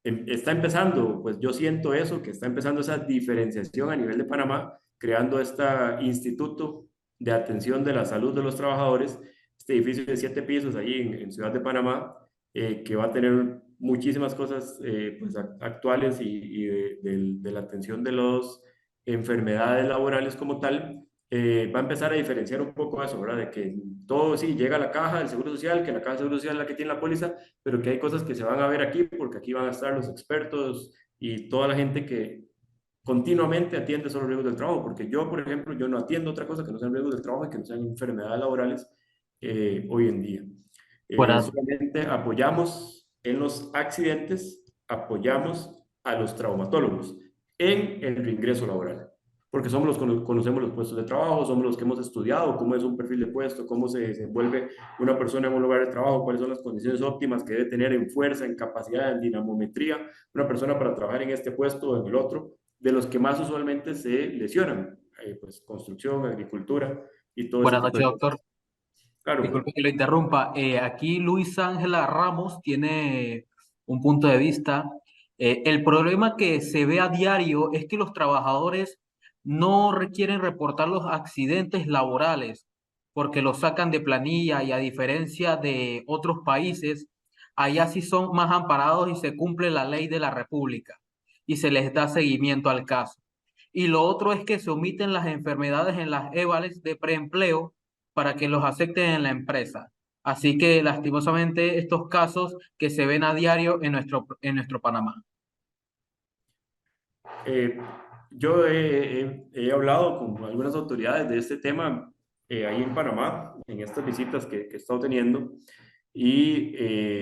Speaker 2: está empezando, pues yo siento eso, que está empezando esa diferenciación a nivel de Panamá, creando este Instituto de Atención de la Salud de los Trabajadores, este edificio de 7 pisos allí en Ciudad de Panamá, que va a tener muchísimas cosas pues, actuales y de la atención de las enfermedades laborales como tal. Va a empezar a diferenciar un poco eso, ¿verdad? De que todo sí llega a la caja del Seguro Social, que la caja del Seguro Social es la que tiene la póliza, pero que hay cosas que se van a ver aquí porque aquí van a estar los expertos y toda la gente que continuamente atiende solo riesgos del trabajo, porque yo, por ejemplo, yo no atiendo otra cosa que no sean riesgos del trabajo y que no sean enfermedades laborales hoy en día.
Speaker 3: Fuera,
Speaker 2: Solamente apoyamos en los accidentes, apoyamos a los traumatólogos en el reingreso laboral, porque somos los que conocemos los puestos de trabajo, somos los que hemos estudiado cómo es un perfil de puesto, cómo se desenvuelve una persona en un lugar de trabajo, cuáles son las condiciones óptimas que debe tener en fuerza, en capacidad, en dinamometría, una persona para trabajar en este puesto o en el otro, de los que más usualmente se lesionan, pues construcción, agricultura y todo ese
Speaker 3: Buenas
Speaker 2: tipo
Speaker 3: noches,
Speaker 2: de
Speaker 3: doctor.
Speaker 2: cosas. Claro.
Speaker 3: Disculpe que lo interrumpa. Aquí Luis Ángela Ramos tiene un punto de vista. El problema que se ve a diario es que los trabajadores no requieren reportar los accidentes laborales porque los sacan de planilla y a diferencia de otros países, allá sí son más amparados y se cumple la ley de la República y se les da seguimiento al caso. Y lo otro es que se omiten las enfermedades en las évales de preempleo para que los acepten en la empresa. Así que lastimosamente estos casos que se ven a diario en nuestro Panamá.
Speaker 2: Eh, yo he hablado con algunas autoridades de este tema ahí en Panamá, en estas visitas que he estado teniendo, y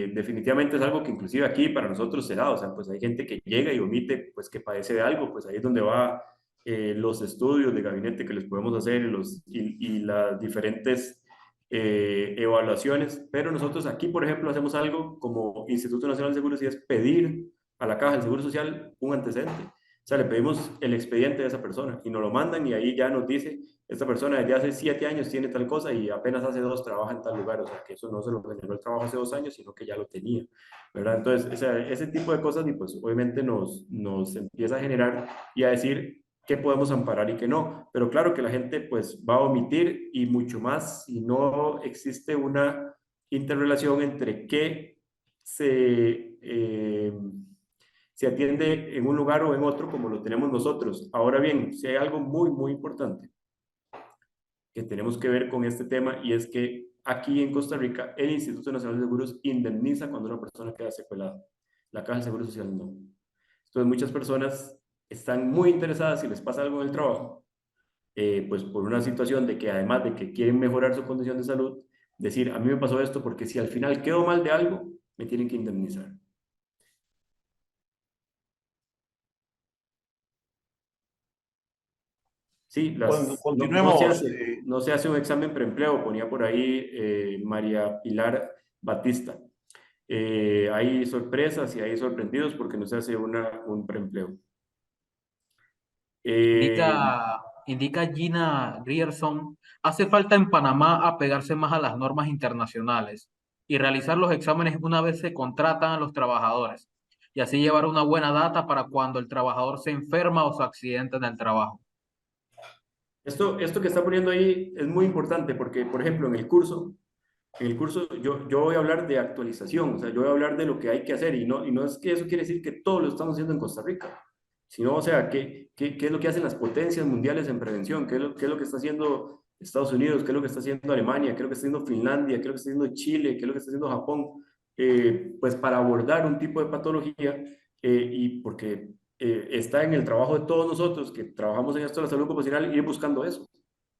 Speaker 2: definitivamente es algo que inclusive aquí para nosotros se da, o sea, pues hay gente que llega y omite, pues que padece de algo, pues ahí es donde va los estudios de gabinete que les podemos hacer y las diferentes evaluaciones, pero nosotros aquí, por ejemplo, hacemos algo como Instituto Nacional de Seguros y es pedir a la Caja del Seguro Social un antecedente. O sea, le pedimos el expediente de esa persona y nos lo mandan y ahí ya nos dice, esta persona desde hace 7 años tiene tal cosa y apenas hace 2 trabaja en tal lugar. O sea, que eso no se lo generó el trabajo hace 2 años, sino que ya lo tenía, ¿verdad? Entonces, ese tipo de cosas, y pues obviamente nos empieza a generar y a decir qué podemos amparar y qué no. Pero claro que la gente pues va a omitir y mucho más si no existe una interrelación entre qué se atiende en un lugar o en otro como lo tenemos nosotros. Ahora bien, si hay algo muy, muy importante que tenemos que ver con este tema y es que aquí en Costa Rica el Instituto Nacional de Seguros indemniza cuando una persona queda secuelada. La Caja de Seguro Social no. Entonces muchas personas están muy interesadas si les pasa algo en el trabajo, pues por una situación de que además de que quieren mejorar su condición de salud, decir, a mí me pasó esto porque si al final quedo mal de algo, me tienen que indemnizar. Sí, no
Speaker 1: Continuemos.
Speaker 2: no se hace un examen preempleo, ponía por ahí María Pilar Batista. Hay sorpresas y hay sorprendidos porque no se hace un preempleo. Eh,
Speaker 3: Indica Gina Grierson, hace falta en Panamá apegarse más a las normas internacionales y realizar los exámenes una vez se contratan a los trabajadores y así llevar una buena data para cuando el trabajador se enferma o se accidenta en el trabajo.
Speaker 2: esto que está poniendo ahí es muy importante porque, por ejemplo, en el curso yo voy a hablar de actualización, o sea, yo voy a hablar de lo que hay que hacer y no es que eso quiere decir que todo lo estamos haciendo en Costa Rica, sino, o sea, qué es lo que hacen las potencias mundiales en prevención, qué es lo que está haciendo Estados Unidos, qué es lo que está haciendo Alemania, qué es lo que está haciendo Finlandia, qué es lo que está haciendo Chile, qué es lo que está haciendo Japón, pues para abordar un tipo de patología y porque está en el trabajo de todos nosotros que trabajamos en esto de la salud ocupacional, ir buscando eso.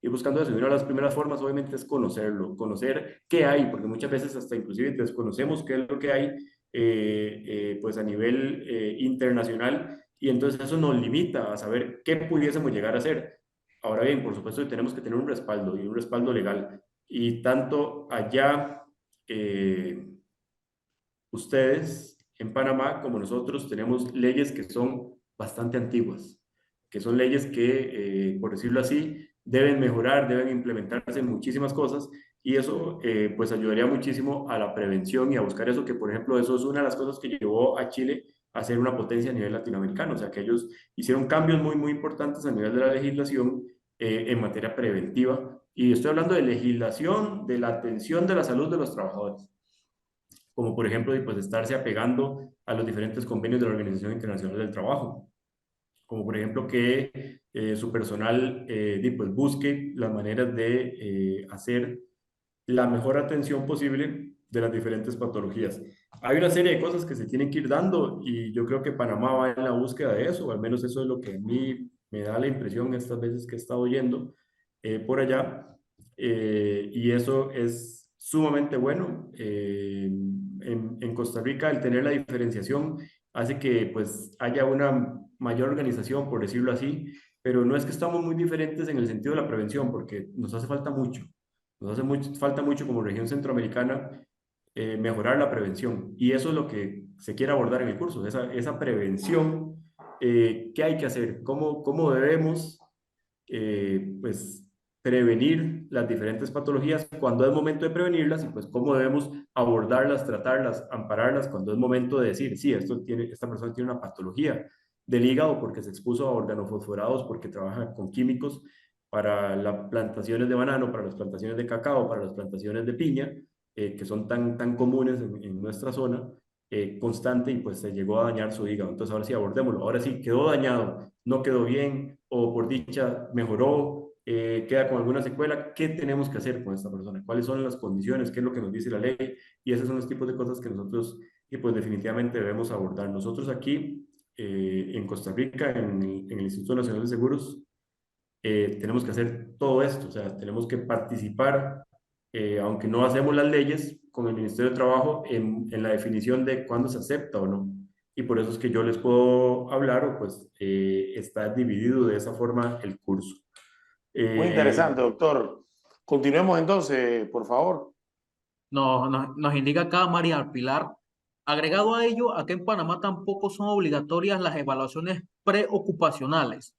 Speaker 2: Ir buscando eso. Y una de las primeras formas, obviamente, es conocerlo, conocer qué hay, porque muchas veces hasta inclusive desconocemos qué es lo que hay, pues a nivel internacional, y entonces eso nos limita a saber qué pudiésemos llegar a hacer. Ahora bien, por supuesto que tenemos que tener un respaldo y un respaldo legal. Y tanto allá, ustedes en Panamá como nosotros tenemos leyes que son bastante antiguas, que son leyes que, por decirlo así, deben mejorar, deben implementarse en muchísimas cosas y eso pues ayudaría muchísimo a la prevención y a buscar eso que, por ejemplo, eso es una de las cosas que llevó a Chile a ser una potencia a nivel latinoamericano, o sea que ellos hicieron cambios muy, muy importantes a nivel de la legislación en materia preventiva y estoy hablando de legislación de la atención de la salud de los trabajadores como por ejemplo pues, estarse apegando a los diferentes convenios de la Organización Internacional del Trabajo, como por ejemplo que su personal pues, busque las maneras de hacer la mejor atención posible de las diferentes patologías. Hay una serie de cosas que se tienen que ir dando y yo creo que Panamá va en la búsqueda de eso, o al menos eso es lo que a mí me da la impresión estas veces que he estado yendo por allá, y eso es sumamente bueno. En Costa Rica el tener la diferenciación hace que pues haya una mayor organización, por decirlo así, pero no es que estamos muy diferentes en el sentido de la prevención, porque nos hace falta mucho. Nos hace falta mucho como región centroamericana mejorar la prevención y eso es lo que se quiere abordar en el curso, esa prevención, ¿qué hay que hacer? ¿Cómo debemos pues prevenir las diferentes patologías cuando es momento de prevenirlas y pues cómo debemos abordarlas, tratarlas, ampararlas cuando es momento de decir, sí, esta persona tiene una patología del hígado porque se expuso a organofosforados, porque trabaja con químicos para las plantaciones de banano, para las plantaciones de cacao, para las plantaciones de piña, que son tan comunes en nuestra zona, constante y pues se llegó a dañar su hígado. Entonces ahora sí abordémoslo. Ahora sí quedó dañado, no quedó bien o por dicha mejoró, queda con alguna secuela. ¿Qué tenemos que hacer con esta persona? ¿Cuáles son las condiciones? ¿Qué es lo que nos dice la ley? Y esos son los tipos de cosas que nosotros pues definitivamente debemos abordar. Nosotros aquí en Costa Rica, en el Instituto Nacional de Seguros, tenemos que hacer todo esto, o sea, tenemos que participar, aunque no hacemos las leyes, con el Ministerio de Trabajo en la definición de cuándo se acepta o no. Y por eso es que yo les puedo hablar, o pues está dividido de esa forma el curso.
Speaker 1: Muy
Speaker 2: Eh,
Speaker 1: interesante, doctor. Continuemos entonces, por favor.
Speaker 3: Nos indica acá María Pilar. Agregado a ello, acá en Panamá tampoco son obligatorias las evaluaciones preocupacionales,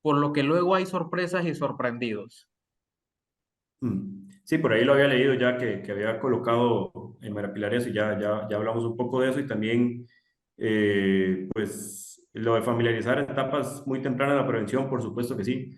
Speaker 3: por lo que luego hay sorpresas y sorprendidos.
Speaker 2: Sí, por ahí lo había leído ya que había colocado en María Pilar eso y ya hablamos un poco de eso y también pues lo de familiarizar etapas muy tempranas de la prevención, por supuesto que sí.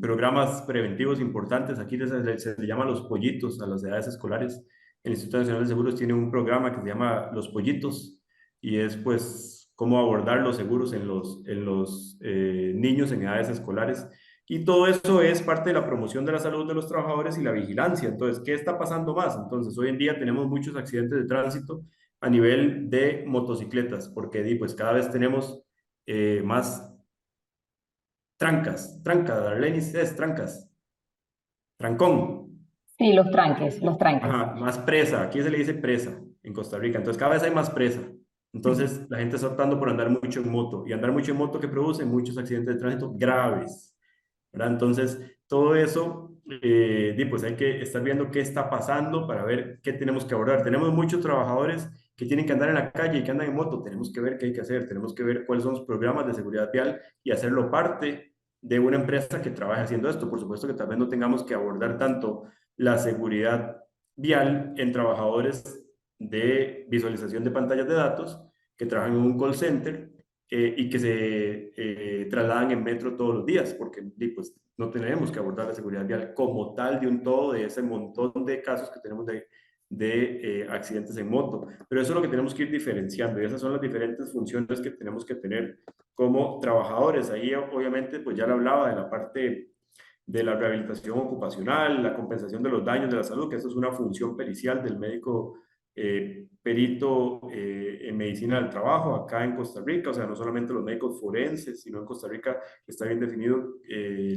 Speaker 2: Programas preventivos importantes, aquí se le llama los pollitos a las edades escolares. El Instituto Nacional de Seguros tiene un programa que se llama Los Pollitos y es pues cómo abordar los seguros en los niños en edades escolares y todo eso es parte de la promoción de la salud de los trabajadores y la vigilancia. Entonces, ¿qué está pasando más? Entonces, hoy en día tenemos muchos accidentes de tránsito a nivel de motocicletas, porque pues cada vez tenemos más trancas, Darlenis es trancas, trancón.
Speaker 4: Sí, los tranques, los tranques.
Speaker 2: Ajá, más presa, aquí se le dice presa en Costa Rica, entonces cada vez hay más presa. Entonces la gente está optando por andar mucho en moto y andar mucho en moto que produce muchos accidentes de tránsito graves, ¿verdad? Entonces todo eso, pues hay que estar viendo qué está pasando para ver qué tenemos que abordar. Tenemos muchos trabajadores que tienen que andar en la calle y que andan en moto, tenemos que ver qué hay que hacer, tenemos que ver cuáles son los programas de seguridad vial y hacerlo parte de una empresa que trabaje haciendo esto. Por supuesto que tal vez no tengamos que abordar tanto la seguridad vial en trabajadores de visualización de pantallas de datos que trabajan en un call center y que se trasladan en metro todos los días, porque pues, no tenemos que abordar la seguridad vial como tal de un todo de ese montón de casos que tenemos de accidentes en moto. Pero eso es lo que tenemos que ir diferenciando y esas son las diferentes funciones que tenemos que tener como trabajadores. Ahí obviamente pues ya le hablaba de la parte de la rehabilitación ocupacional, la compensación de los daños de la salud, que eso es una función pericial del médico perito en medicina del trabajo acá en Costa Rica, o sea, no solamente los médicos forenses, sino en Costa Rica está bien definido,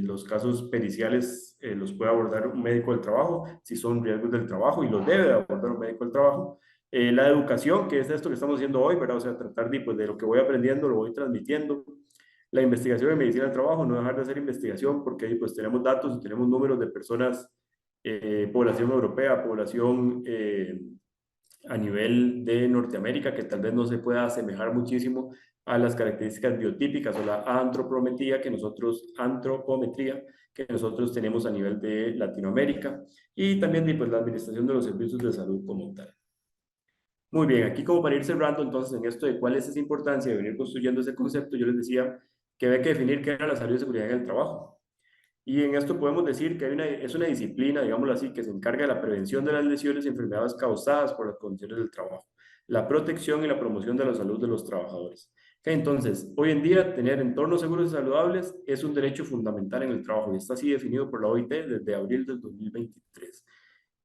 Speaker 2: los casos periciales los puede abordar un médico del trabajo, si son riesgos del trabajo y los debe abordar un médico del trabajo. La educación, que es esto que estamos haciendo hoy, ¿verdad? O sea, tratar de, pues, de lo que voy aprendiendo, lo voy transmitiendo. La investigación en medicina del trabajo, no dejar de hacer investigación, porque ahí pues tenemos datos y tenemos números de personas, población europea, población a nivel de Norteamérica, que tal vez no se pueda asemejar muchísimo a las características biotípicas o la antropometría que nosotros tenemos a nivel de Latinoamérica, y también pues, la administración de los servicios de salud como tal. Muy bien, aquí como para ir cerrando entonces en esto de cuál es esa importancia de venir construyendo ese concepto, yo les decía que había que definir qué era la salud y seguridad en el trabajo. Y en esto podemos decir que es una disciplina, digámoslo así, que se encarga de la prevención de las lesiones y enfermedades causadas por las condiciones del trabajo, la protección y la promoción de la salud de los trabajadores. Entonces, hoy en día, tener entornos seguros y saludables es un derecho fundamental en el trabajo y está así definido por la OIT desde abril del 2023.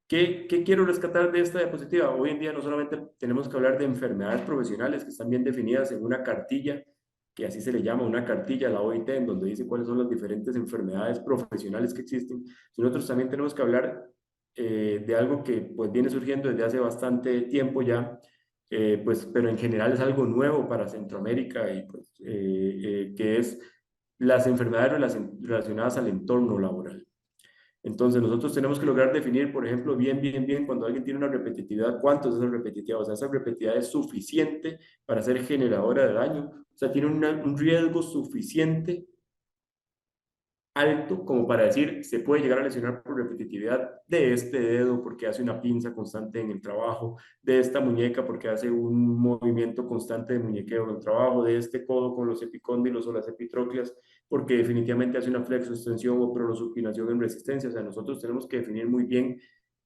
Speaker 2: ¿Qué quiero rescatar de esta diapositiva? Hoy en día no solamente tenemos que hablar de enfermedades profesionales que están bien definidas en una cartilla, que así se le llama, una cartilla a la OIT, en donde dice cuáles son las diferentes enfermedades profesionales que existen. Nosotros también tenemos que hablar de algo que pues viene surgiendo desde hace bastante tiempo ya, pues, pero en general es algo nuevo para Centroamérica, y pues, que es las enfermedades relacionadas al entorno laboral. Entonces, nosotros tenemos que lograr definir, por ejemplo, bien, cuando alguien tiene una repetitividad, ¿cuánto es esa repetitividad? O sea, esa repetitividad es suficiente para ser generadora de daño. O sea, tiene un riesgo suficiente alto como para decir, se puede llegar a lesionar por repetitividad de este dedo porque hace una pinza constante en el trabajo, de esta muñeca porque hace un movimiento constante de muñequeo en el trabajo, de este codo con los epicóndilos o las epitrócleas porque definitivamente hace una flexoextensión o prolosupinación en resistencia. O sea, nosotros tenemos que definir muy bien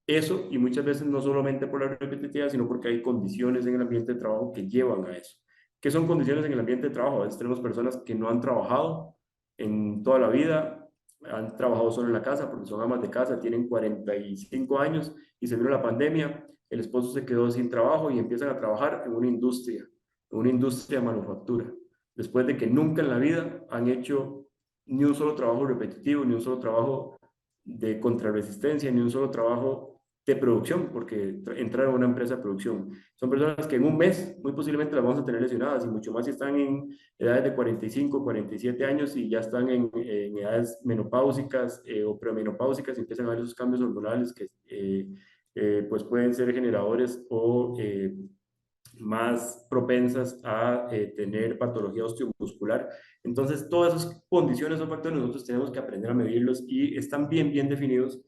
Speaker 2: eso, y muchas veces no solamente por la repetitividad, sino porque hay condiciones en el ambiente de trabajo que llevan a eso. ¿Qué son condiciones en el ambiente de trabajo? A veces tenemos personas que no han trabajado en toda la vida, han trabajado solo en la casa porque son amas de casa, tienen 45 años y se vino la pandemia, el esposo se quedó sin trabajo y empiezan a trabajar en una industria de manufactura, después de que nunca en la vida han hecho ni un solo trabajo repetitivo, ni un solo trabajo de contrarresistencia, ni un solo trabajo de producción, porque entrar a una empresa de producción. Son personas que en un mes muy posiblemente las vamos a tener lesionadas, y mucho más si están en edades de 45, 47 años y ya están en edades menopáusicas o premenopáusicas, y empiezan a ver esos cambios hormonales que pues pueden ser generadores o más propensas a tener patología osteomuscular. Entonces, todas esas condiciones o factores nosotros tenemos que aprender a medirlos, y están bien definidos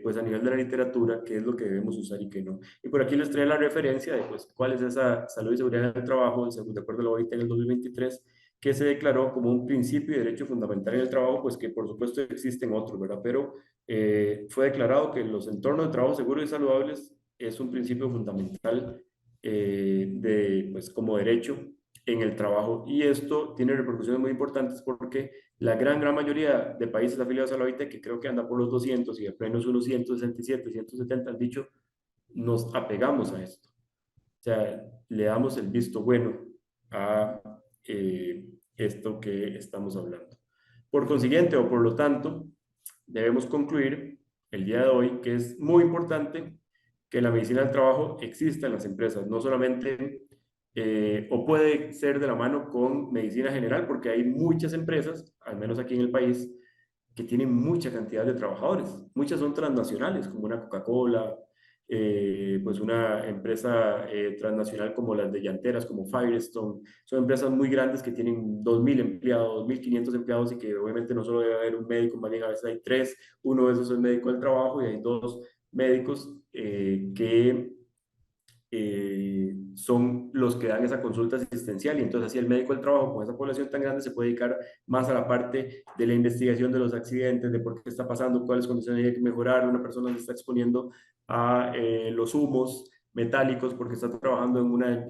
Speaker 2: pues a nivel de la literatura, qué es lo que debemos usar y qué no. Y por aquí les trae la referencia de pues, cuál es esa salud y seguridad en el trabajo, de acuerdo a la OIT en el 2023, que se declaró como un principio y derecho fundamental en el trabajo, pues que por supuesto existen otros, ¿verdad? Pero fue declarado que los entornos de trabajo seguros y saludables es un principio fundamental pues, como derecho en el trabajo, y esto tiene repercusiones muy importantes porque la gran mayoría de países afiliados a la OIT, que creo que anda por los 200 y apenas unos 167, 170 han dicho, nos apegamos a esto. O sea, le damos el visto bueno a esto que estamos hablando. Por consiguiente, o por lo tanto, debemos concluir el día de hoy que es muy importante que la medicina del trabajo exista en las empresas, no solamente, o puede ser de la mano con medicina general, porque hay muchas empresas, al menos aquí en el país, que tienen mucha cantidad de trabajadores. Muchas son transnacionales, como una Coca-Cola, pues una empresa transnacional como las de llanteras, como Firestone. Son empresas muy grandes que tienen 2.000 empleados, 1.500 empleados, y que obviamente no solo debe haber un médico, más bien a veces hay tres, uno de esos es el médico del trabajo y hay dos médicos que son los que dan esa consulta asistencial, y entonces así el médico del trabajo con esa población tan grande se puede dedicar más a la parte de la investigación de los accidentes, de por qué está pasando, cuáles condiciones hay que mejorar. Una persona se está exponiendo a los humos metálicos porque está trabajando en una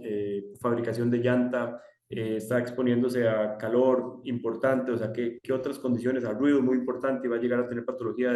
Speaker 2: fabricación de llanta, está exponiéndose a calor importante, o sea, ¿qué otras condiciones? A ruido muy importante, y va a llegar a tener patología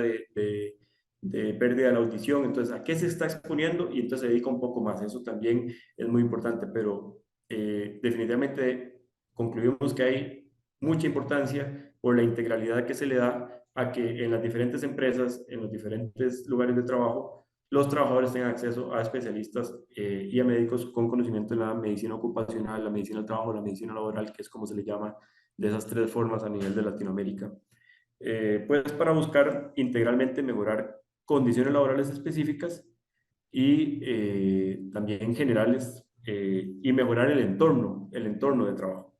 Speaker 2: de pérdida de la audición. Entonces, ¿a qué se está exponiendo? Y entonces se dedica un poco más. Eso también es muy importante, pero definitivamente concluimos que hay mucha importancia por la integralidad que se le da a que en las diferentes empresas, en los diferentes lugares de trabajo, los trabajadores tengan acceso a especialistas y a médicos con conocimiento en la medicina ocupacional, la medicina del trabajo, la medicina laboral, que es como se le llama de esas tres formas a nivel de Latinoamérica. Pues para buscar integralmente mejorar condiciones laborales específicas y también generales y mejorar el entorno de trabajo.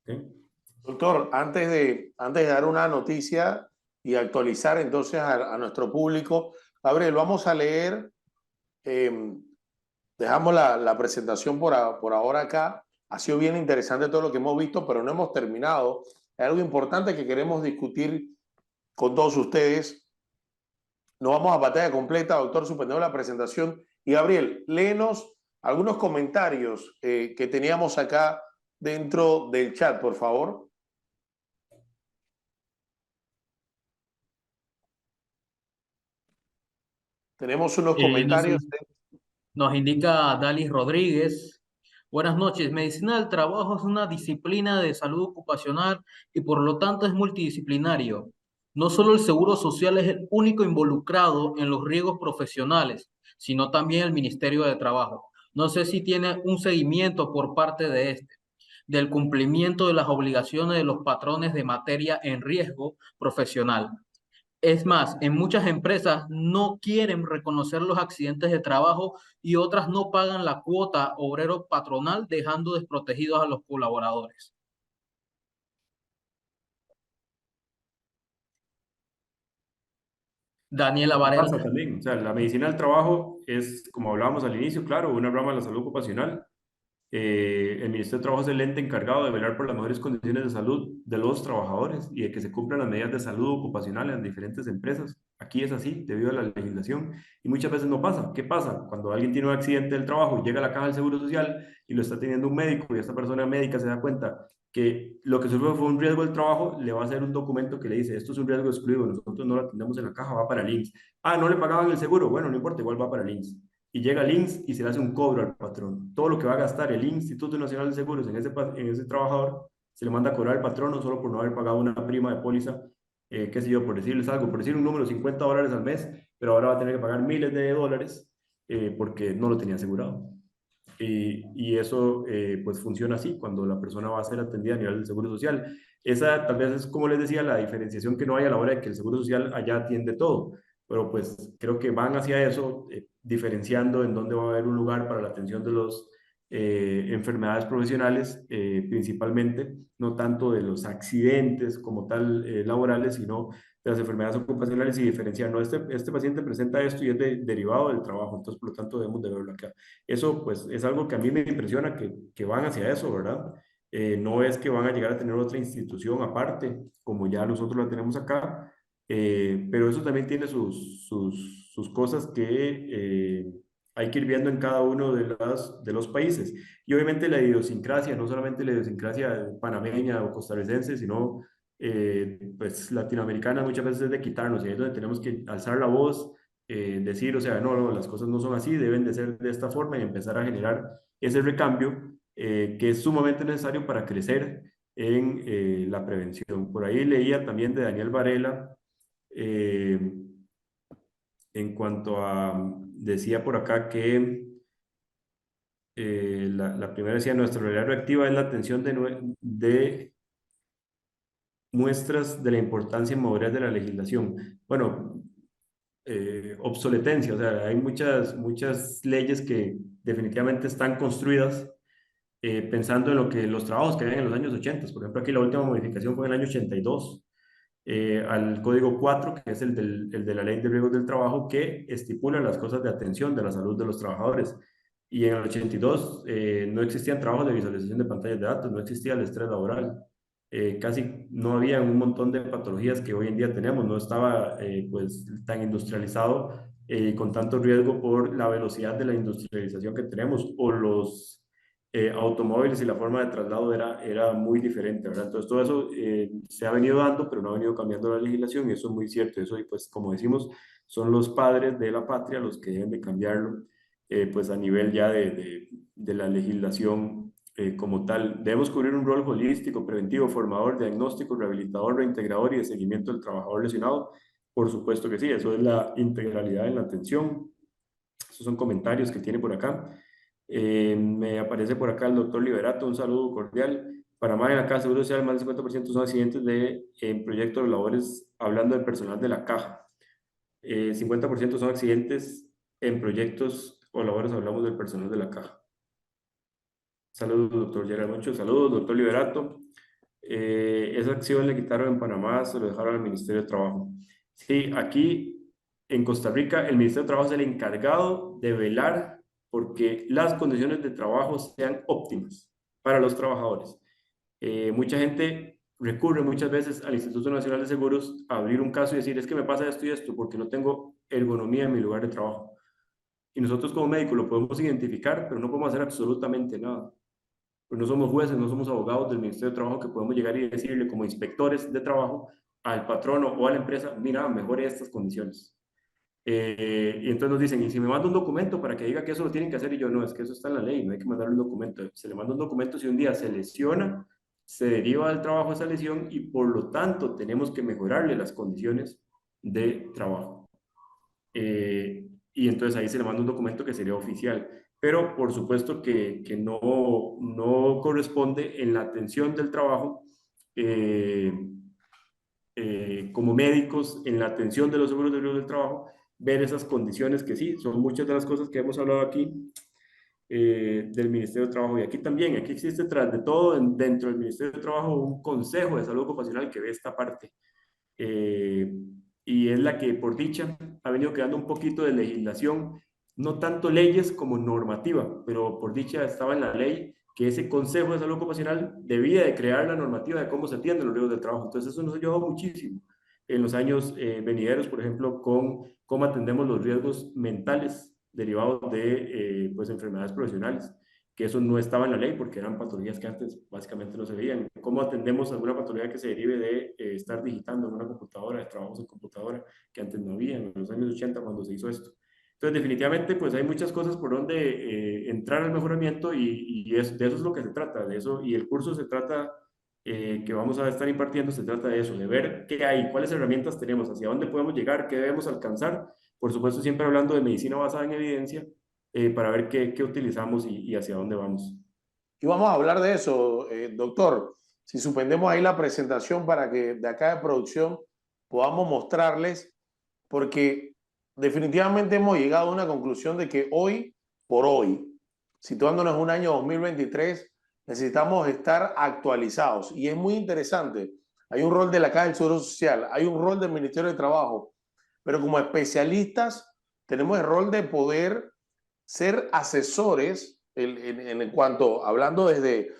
Speaker 2: ¿Okay?
Speaker 1: Doctor, antes de dar una noticia y actualizar entonces a nuestro público, Gabriel, vamos a leer, dejamos la presentación por ahora acá. Ha sido bien interesante todo lo que hemos visto, pero no hemos terminado. Hay algo importante que queremos discutir con todos ustedes. No vamos a pantalla completa, doctor, suspendemos la presentación. Y Gabriel, léenos algunos comentarios que teníamos acá dentro del chat, por favor. Tenemos unos
Speaker 3: Nos,
Speaker 1: comentarios.
Speaker 3: nos indica Dalis Rodríguez. Buenas noches. Medicina del trabajo es una disciplina de salud ocupacional y por lo tanto es multidisciplinario. No solo el Seguro Social es el único involucrado en los riesgos profesionales, sino también el Ministerio de Trabajo. No sé si tiene un seguimiento por parte de del cumplimiento de las obligaciones de los patrones de materia en riesgo profesional. Es más, en muchas empresas no quieren reconocer los accidentes de trabajo y otras no pagan la cuota obrero patronal, dejando desprotegidos a los colaboradores. Daniela
Speaker 2: ¿Qué
Speaker 3: Varela.
Speaker 2: pasa también? O sea, la medicina del trabajo es, como hablábamos al inicio, claro, una rama de la salud ocupacional. El Ministerio de Trabajo es el ente encargado de velar por las mejores condiciones de salud de los trabajadores y de que se cumplan las medidas de salud ocupacional en diferentes empresas. Aquí es así, debido a la legislación, y muchas veces no pasa. ¿Qué pasa? Cuando alguien tiene un accidente del trabajo y llega a la caja del Seguro Social y lo está teniendo un médico y esta persona médica se da cuenta que lo que sufrió fue un riesgo del trabajo, le va a hacer un documento que le dice, esto es un riesgo excluido, nosotros no lo atendemos en la caja, va para el INSS. Ah, no le pagaban el seguro, bueno, no importa, igual va para el INSS. Y llega el INSS y se le hace un cobro al patrón. Todo lo que va a gastar el Instituto Nacional de Seguros en ese trabajador, se le manda a cobrar al patrono solo por no haber pagado una prima de póliza, qué sé yo, por decirles algo, por decir un número, $50 al mes, pero ahora va a tener que pagar miles de dólares porque no lo tenía asegurado. Y eso pues funciona así cuando la persona va a ser atendida a nivel del Seguro Social. Esa tal vez es, como les decía, la diferenciación que no hay a la hora de que el Seguro Social allá atiende todo, pero pues creo que van hacia eso, diferenciando en dónde va a haber un lugar para la atención de los enfermedades profesionales, principalmente, no tanto de los accidentes como tal laborales, sino de las enfermedades ocupacionales y diferenciar, no, este paciente presenta esto y es derivado del trabajo, entonces por lo tanto debemos de verlo acá. Eso pues es algo que a mí me impresiona que van hacia eso, ¿verdad? No es que van a llegar a tener otra institución aparte, como ya nosotros la tenemos acá, pero eso también tiene sus cosas que hay que ir viendo en cada uno de los países. Y obviamente la idiosincrasia, no solamente la idiosincrasia panameña o costarricense, sino pues latinoamericana muchas veces es de quitarnos, y ahí es donde tenemos que alzar la voz, decir, o sea, no, las cosas no son así, deben de ser de esta forma y empezar a generar ese recambio que es sumamente necesario para crecer en la prevención. Por ahí leía también de Daniel Varela, en cuanto a, decía por acá que la primera decía, nuestra realidad reactiva es la atención de muestras de la importancia en madurez de la legislación. Bueno, obsoletencia, o sea, hay muchas leyes que definitivamente están construidas pensando en lo que los trabajos que había en los años 80. Por ejemplo, aquí la última modificación fue en el año 82 al Código 4, que es el de la Ley de Riesgos del Trabajo, que estipula las cosas de atención de la salud de los trabajadores. Y en el 82 no existían trabajos de visualización de pantallas de datos, no existía el estrés laboral. Casi no había un montón de patologías que hoy en día tenemos, no estaba pues tan industrializado con tanto riesgo por la velocidad de la industrialización que tenemos o los automóviles y la forma de traslado era muy diferente, ¿verdad? Entonces todo eso se ha venido dando, pero no ha venido cambiando la legislación y eso es muy cierto. Eso, pues como decimos, son los padres de la patria los que deben de cambiarlo, pues a nivel ya de la legislación como tal. Debemos cubrir un rol holístico, preventivo, formador, diagnóstico, rehabilitador, reintegrador y de seguimiento del trabajador lesionado. Por supuesto que sí, eso es la integralidad en la atención. Estos son comentarios que tiene por acá. Me aparece por acá el doctor Liberato, un saludo cordial. Panamá en la Caja de Seguro Social, más del 50% son accidentes en proyectos de labores, hablando del personal de la Caja. 50% son accidentes en proyectos o labores, hablamos del personal de la Caja. Saludos, doctor Gerard Mucho. Saludos, doctor Liberato. Esa acción le quitaron en Panamá, se lo dejaron al Ministerio de Trabajo. Sí, aquí en Costa Rica el Ministerio de Trabajo es el encargado de velar porque las condiciones de trabajo sean óptimas para los trabajadores. Mucha gente recurre muchas veces al Instituto Nacional de Seguros a abrir un caso y decir, es que me pasa esto y esto porque no tengo ergonomía en mi lugar de trabajo. Y nosotros como médicos lo podemos identificar, pero no podemos hacer absolutamente nada. Pues no somos jueces, no somos abogados del Ministerio de Trabajo que podemos llegar y decirle como inspectores de trabajo al patrono o a la empresa, mira, mejore estas condiciones. Y entonces nos dicen, y si me manda un documento para que diga que eso lo tienen que hacer, y yo, no, es que eso está en la ley, no hay que mandarle un documento. Se le manda un documento si un día se lesiona, se deriva del trabajo esa lesión y por lo tanto tenemos que mejorarle las condiciones de trabajo. Y entonces ahí se le manda un documento que sería oficial. Pero por supuesto que no corresponde en la atención del trabajo, como médicos, en la atención de los seguros de riesgo del trabajo, ver esas condiciones que sí, son muchas de las cosas que hemos hablado aquí del Ministerio de Trabajo. Y aquí también, aquí existe tras de todo, dentro del Ministerio de Trabajo, un Consejo de Salud Ocupacional que ve esta parte. Y es la que, por dicha, ha venido creando un poquito de legislación, no tanto leyes como normativa, pero por dicha estaba en la ley que ese Consejo de Salud Ocupacional debía de crear la normativa de cómo se atienden los riesgos del trabajo. Entonces eso nos ha ayudado muchísimo en los años venideros, por ejemplo, con cómo atendemos los riesgos mentales derivados de pues, enfermedades profesionales, que eso no estaba en la ley porque eran patologías que antes básicamente no se veían. ¿Cómo atendemos alguna patología que se derive de estar digitando en una computadora, de trabajos en computadora, que antes no había en los años 80 cuando se hizo esto? Entonces, definitivamente, pues hay muchas cosas por donde entrar al mejoramiento y de eso es lo que se trata, de eso, y el curso se trata, que vamos a estar impartiendo, se trata de eso, de ver qué hay, cuáles herramientas tenemos, hacia dónde podemos llegar, qué debemos alcanzar, por supuesto siempre hablando de medicina basada en evidencia, para ver qué utilizamos y hacia dónde vamos.
Speaker 1: Y vamos a hablar de eso, doctor. Si suspendemos ahí la presentación para que de acá de producción podamos mostrarles, porque definitivamente hemos llegado a una conclusión de que hoy por hoy, situándonos en un año 2023, necesitamos estar actualizados. Y es muy interesante. Hay un rol de la Caja del Seguro Social, hay un rol del Ministerio de Trabajo, pero como especialistas tenemos el rol de poder ser asesores en cuanto, hablando desde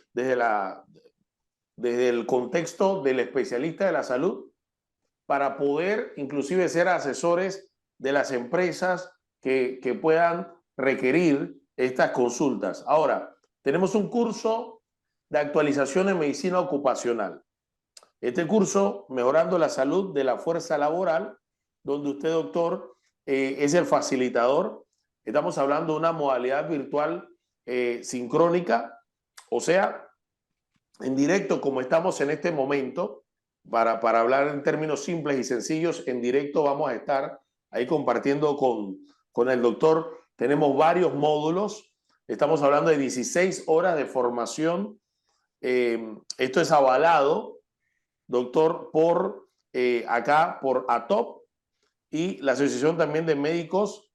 Speaker 1: el contexto del especialista de la salud, para poder inclusive ser asesores de las empresas que puedan requerir estas consultas. Ahora, tenemos un curso de actualización en medicina ocupacional. Este curso, Mejorando la Salud de la Fuerza Laboral, donde usted, doctor, es el facilitador. Estamos hablando de una modalidad virtual sincrónica, o sea, en directo, como estamos en este momento, para hablar en términos simples y sencillos, en directo vamos a estar ahí compartiendo con el doctor. Tenemos varios módulos, estamos hablando de 16 horas de formación. Esto es avalado, doctor, por acá, por ATOP y la Asociación también de Médicos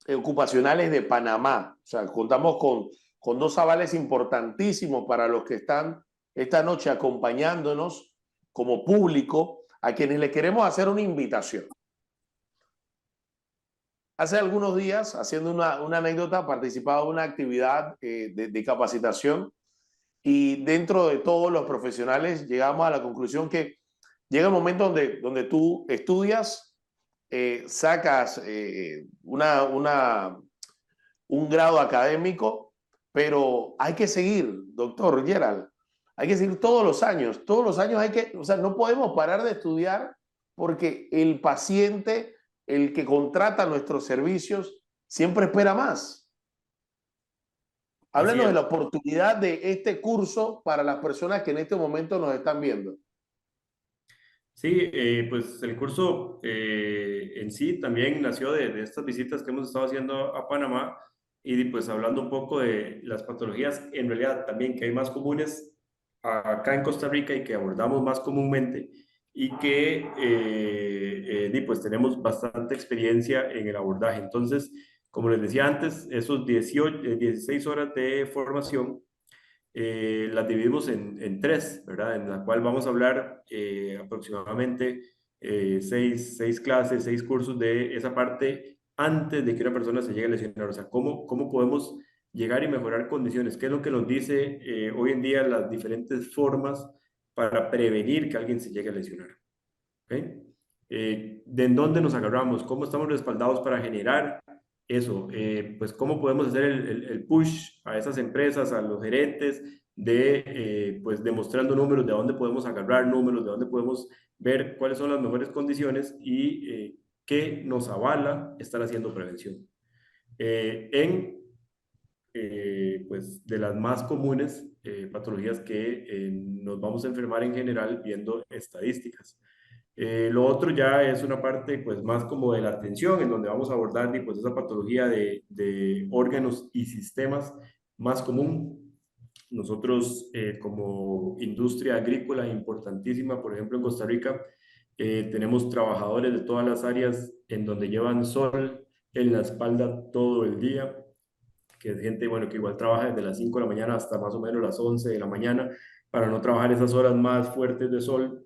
Speaker 1: Ocupacionales de Panamá. O sea, contamos con dos avales importantísimos para los que están esta noche acompañándonos como público, a quienes le queremos hacer una invitación. Hace algunos días, haciendo una anécdota, participaba en una actividad de capacitación y dentro de todos los profesionales llegamos a la conclusión que llega un momento donde tú estudias, sacas un grado académico, pero hay que seguir, doctor Gerald, hay que seguir todos los años hay que, o sea, no podemos parar de estudiar porque el paciente, el que contrata nuestros servicios, siempre espera más. Háblenos de la oportunidad de este curso para las personas que en este momento nos están viendo.
Speaker 2: Sí, pues el curso en sí también nació de estas visitas que hemos estado haciendo a Panamá y pues hablando un poco de las patologías en realidad también que hay más comunes acá en Costa Rica y que abordamos más comúnmente y que pues tenemos bastante experiencia en el abordaje. Entonces, como les decía antes, esos 16 horas de formación las dividimos en tres, ¿verdad? En la cual vamos a hablar aproximadamente seis clases, seis cursos de esa parte antes de que una persona se llegue a lesionar. O sea, cómo podemos llegar y mejorar condiciones. ¿Qué es lo que nos dice hoy en día las diferentes formas para prevenir que alguien se llegue a lesionar? ¿Ok? ¿De en dónde nos agarramos? ¿Cómo estamos respaldados para generar eso? Pues cómo podemos hacer el push a esas empresas, a los gerentes, pues demostrando números, de dónde podemos agarrar números, de dónde podemos ver cuáles son las mejores condiciones y qué nos avala estar haciendo prevención. Pues de las más comunes patologías que nos vamos a enfermar en general viendo estadísticas. Lo otro ya es una parte pues más como de la atención, en donde vamos a abordar pues, esa patología de órganos y sistemas más común. Nosotros como industria agrícola importantísima, por ejemplo en Costa Rica, tenemos trabajadores de todas las áreas en donde llevan sol en la espalda todo el día, que es gente, bueno, que igual trabaja desde las 5 de la mañana hasta más o menos las 11 de la mañana para no trabajar esas horas más fuertes de sol,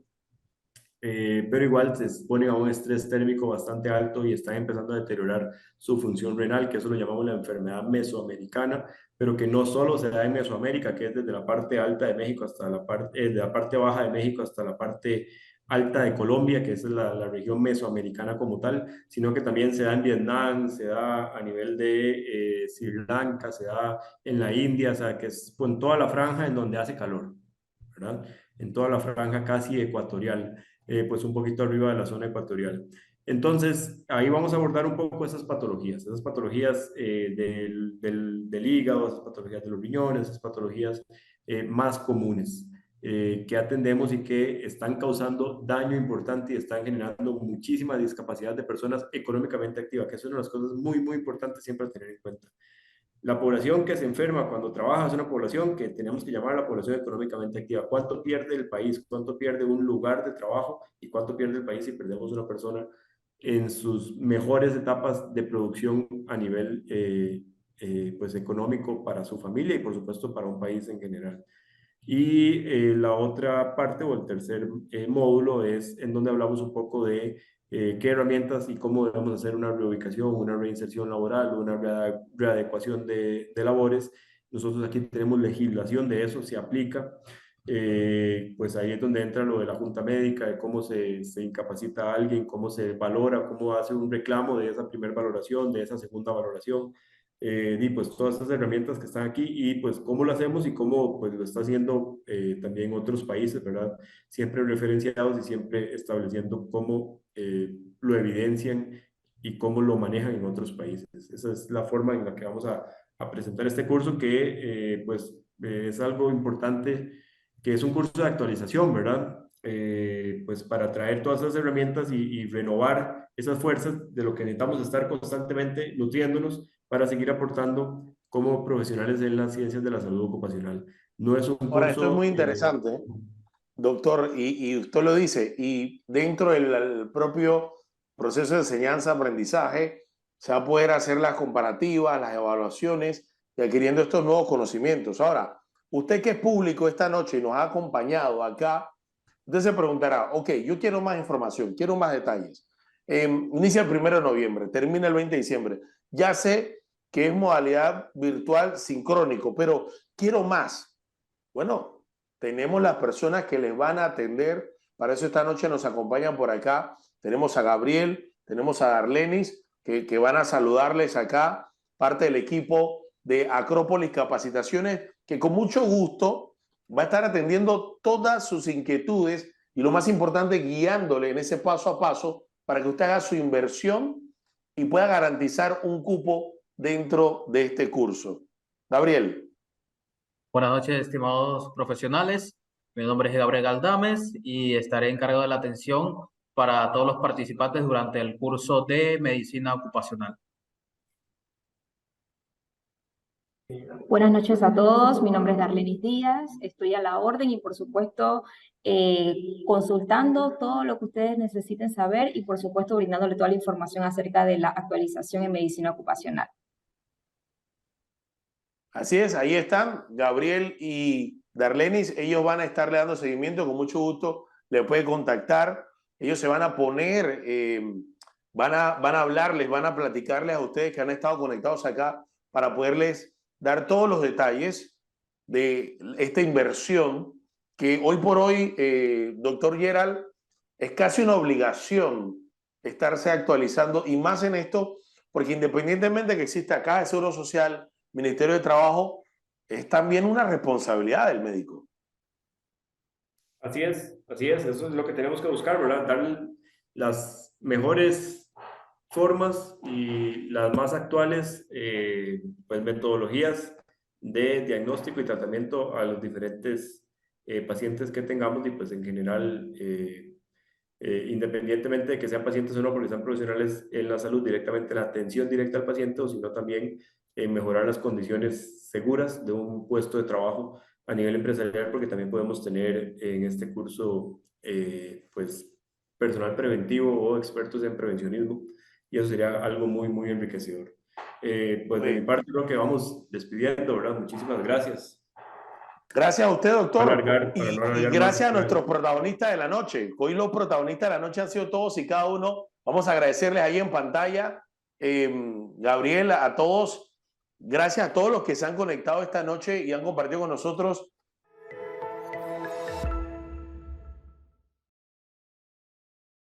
Speaker 2: pero igual se expone a un estrés térmico bastante alto y están empezando a deteriorar su función renal, que eso lo llamamos la enfermedad mesoamericana, pero que no solo se da en Mesoamérica, que es desde la parte alta de México hasta de la parte baja de México hasta la parte alta de Colombia, que es la región mesoamericana como tal, sino que también se da en Vietnam, se da a nivel de Sri Lanka, se da en la India, o sea, que es en toda la franja en donde hace calor, ¿verdad? En toda la franja casi ecuatorial, pues un poquito arriba de la zona ecuatorial. Entonces, ahí vamos a abordar un poco esas patologías del hígado, esas patologías de los riñones, esas patologías más comunes que atendemos y que están causando daño importante y están generando muchísima discapacidad de personas económicamente activas, que es una de las cosas muy, muy importantes siempre a tener en cuenta. La población que se enferma cuando trabaja es una población que tenemos que llamar a la población económicamente activa. ¿Cuánto pierde el país? ¿Cuánto pierde un lugar de trabajo? ¿Y cuánto pierde el país si perdemos una persona en sus mejores etapas de producción a nivel pues económico para su familia y por supuesto para un país en general? Y la otra parte o el tercer módulo es en donde hablamos un poco de qué herramientas y cómo debemos hacer una reubicación, una reinserción laboral, una readecuación de labores. Nosotros aquí tenemos legislación de eso, se aplica. Pues ahí es donde entra lo de la junta médica, de cómo se incapacita a alguien, cómo se valora, cómo hace un reclamo de esa primera valoración, de esa segunda valoración, y pues todas estas herramientas que están aquí y pues cómo lo hacemos y cómo pues lo está haciendo también otros países, ¿verdad? Siempre referenciados y siempre estableciendo cómo lo evidencian y cómo lo manejan en otros países. Esa es la forma en la que vamos a presentar este curso que pues es algo importante, que es un curso de actualización, ¿verdad? Pues para traer todas esas herramientas y renovar esas fuerzas de lo que necesitamos estar constantemente nutriéndonos para seguir aportando como profesionales en las ciencias de la salud ocupacional. No es un
Speaker 1: Ahora, esto es muy
Speaker 2: curso...
Speaker 1: interesante, ¿eh? Doctor, y usted lo dice, y dentro del propio proceso de enseñanza-aprendizaje se va a poder hacer las comparativas, las evaluaciones y adquiriendo estos nuevos conocimientos. Ahora, usted que es público esta noche y nos ha acompañado acá, usted se preguntará, ok, yo quiero más información, quiero más detalles. Inicia el 1 de noviembre, termina el 20 de diciembre. Ya sé que es modalidad virtual sincrónico, pero quiero más. Bueno, tenemos las personas que les van a atender. Para eso esta noche nos acompañan por acá. Tenemos a Gabriel, tenemos a Darlenis, que van a saludarles acá, parte del equipo de Acrópolis Capacitaciones, que con mucho gusto va a estar atendiendo todas sus inquietudes y lo más importante, guiándole en ese paso a paso para que usted haga su inversión y pueda garantizar un cupo dentro de este curso. Gabriel.
Speaker 3: Buenas noches, estimados profesionales. Mi nombre es Gabriel Galdames y estaré encargado de la atención para todos los participantes durante el curso de medicina ocupacional.
Speaker 4: Buenas noches a todos, mi nombre es Darlenis Díaz, estoy a la orden y por supuesto consultando todo lo que ustedes necesiten saber y por supuesto brindándole toda la información acerca de la actualización en medicina ocupacional.
Speaker 1: Así es, ahí están Gabriel y Darlenis, ellos van a estarle dando seguimiento, con mucho gusto le puede contactar, ellos se van a poner, van a hablarles, van a platicarles a ustedes que han estado conectados acá para poderles dar todos los detalles de esta inversión que hoy por hoy, doctor Gerald, es casi una obligación estarse actualizando y más en esto, porque independientemente de que exista Caja de Seguro Social, Ministerio de Trabajo, es también una responsabilidad del médico.
Speaker 2: Así es, eso es lo que tenemos que buscar, ¿verdad? Dar las mejores formas y las más actuales pues metodologías de diagnóstico y tratamiento a los diferentes pacientes que tengamos y pues en general independientemente de que sean pacientes o no, porque sean profesionales en la salud, directamente la atención directa al paciente, o sino también mejorar las condiciones seguras de un puesto de trabajo a nivel empresarial, porque también podemos tener en este curso pues personal preventivo o expertos en prevencionismo, y eso sería algo muy, muy enriquecedor. Pues de mi parte creo que vamos despidiendo, ¿verdad? Muchísimas gracias.
Speaker 1: Gracias a usted, doctor.
Speaker 2: Para no
Speaker 1: Y
Speaker 2: alargar
Speaker 1: gracias
Speaker 2: más.
Speaker 1: a nuestros protagonistas de la noche. Hoy los protagonistas de la noche han sido todos y cada uno. Vamos a agradecerles ahí en pantalla, Gabriel, a todos. Gracias a todos los que se han conectado esta noche y han compartido con nosotros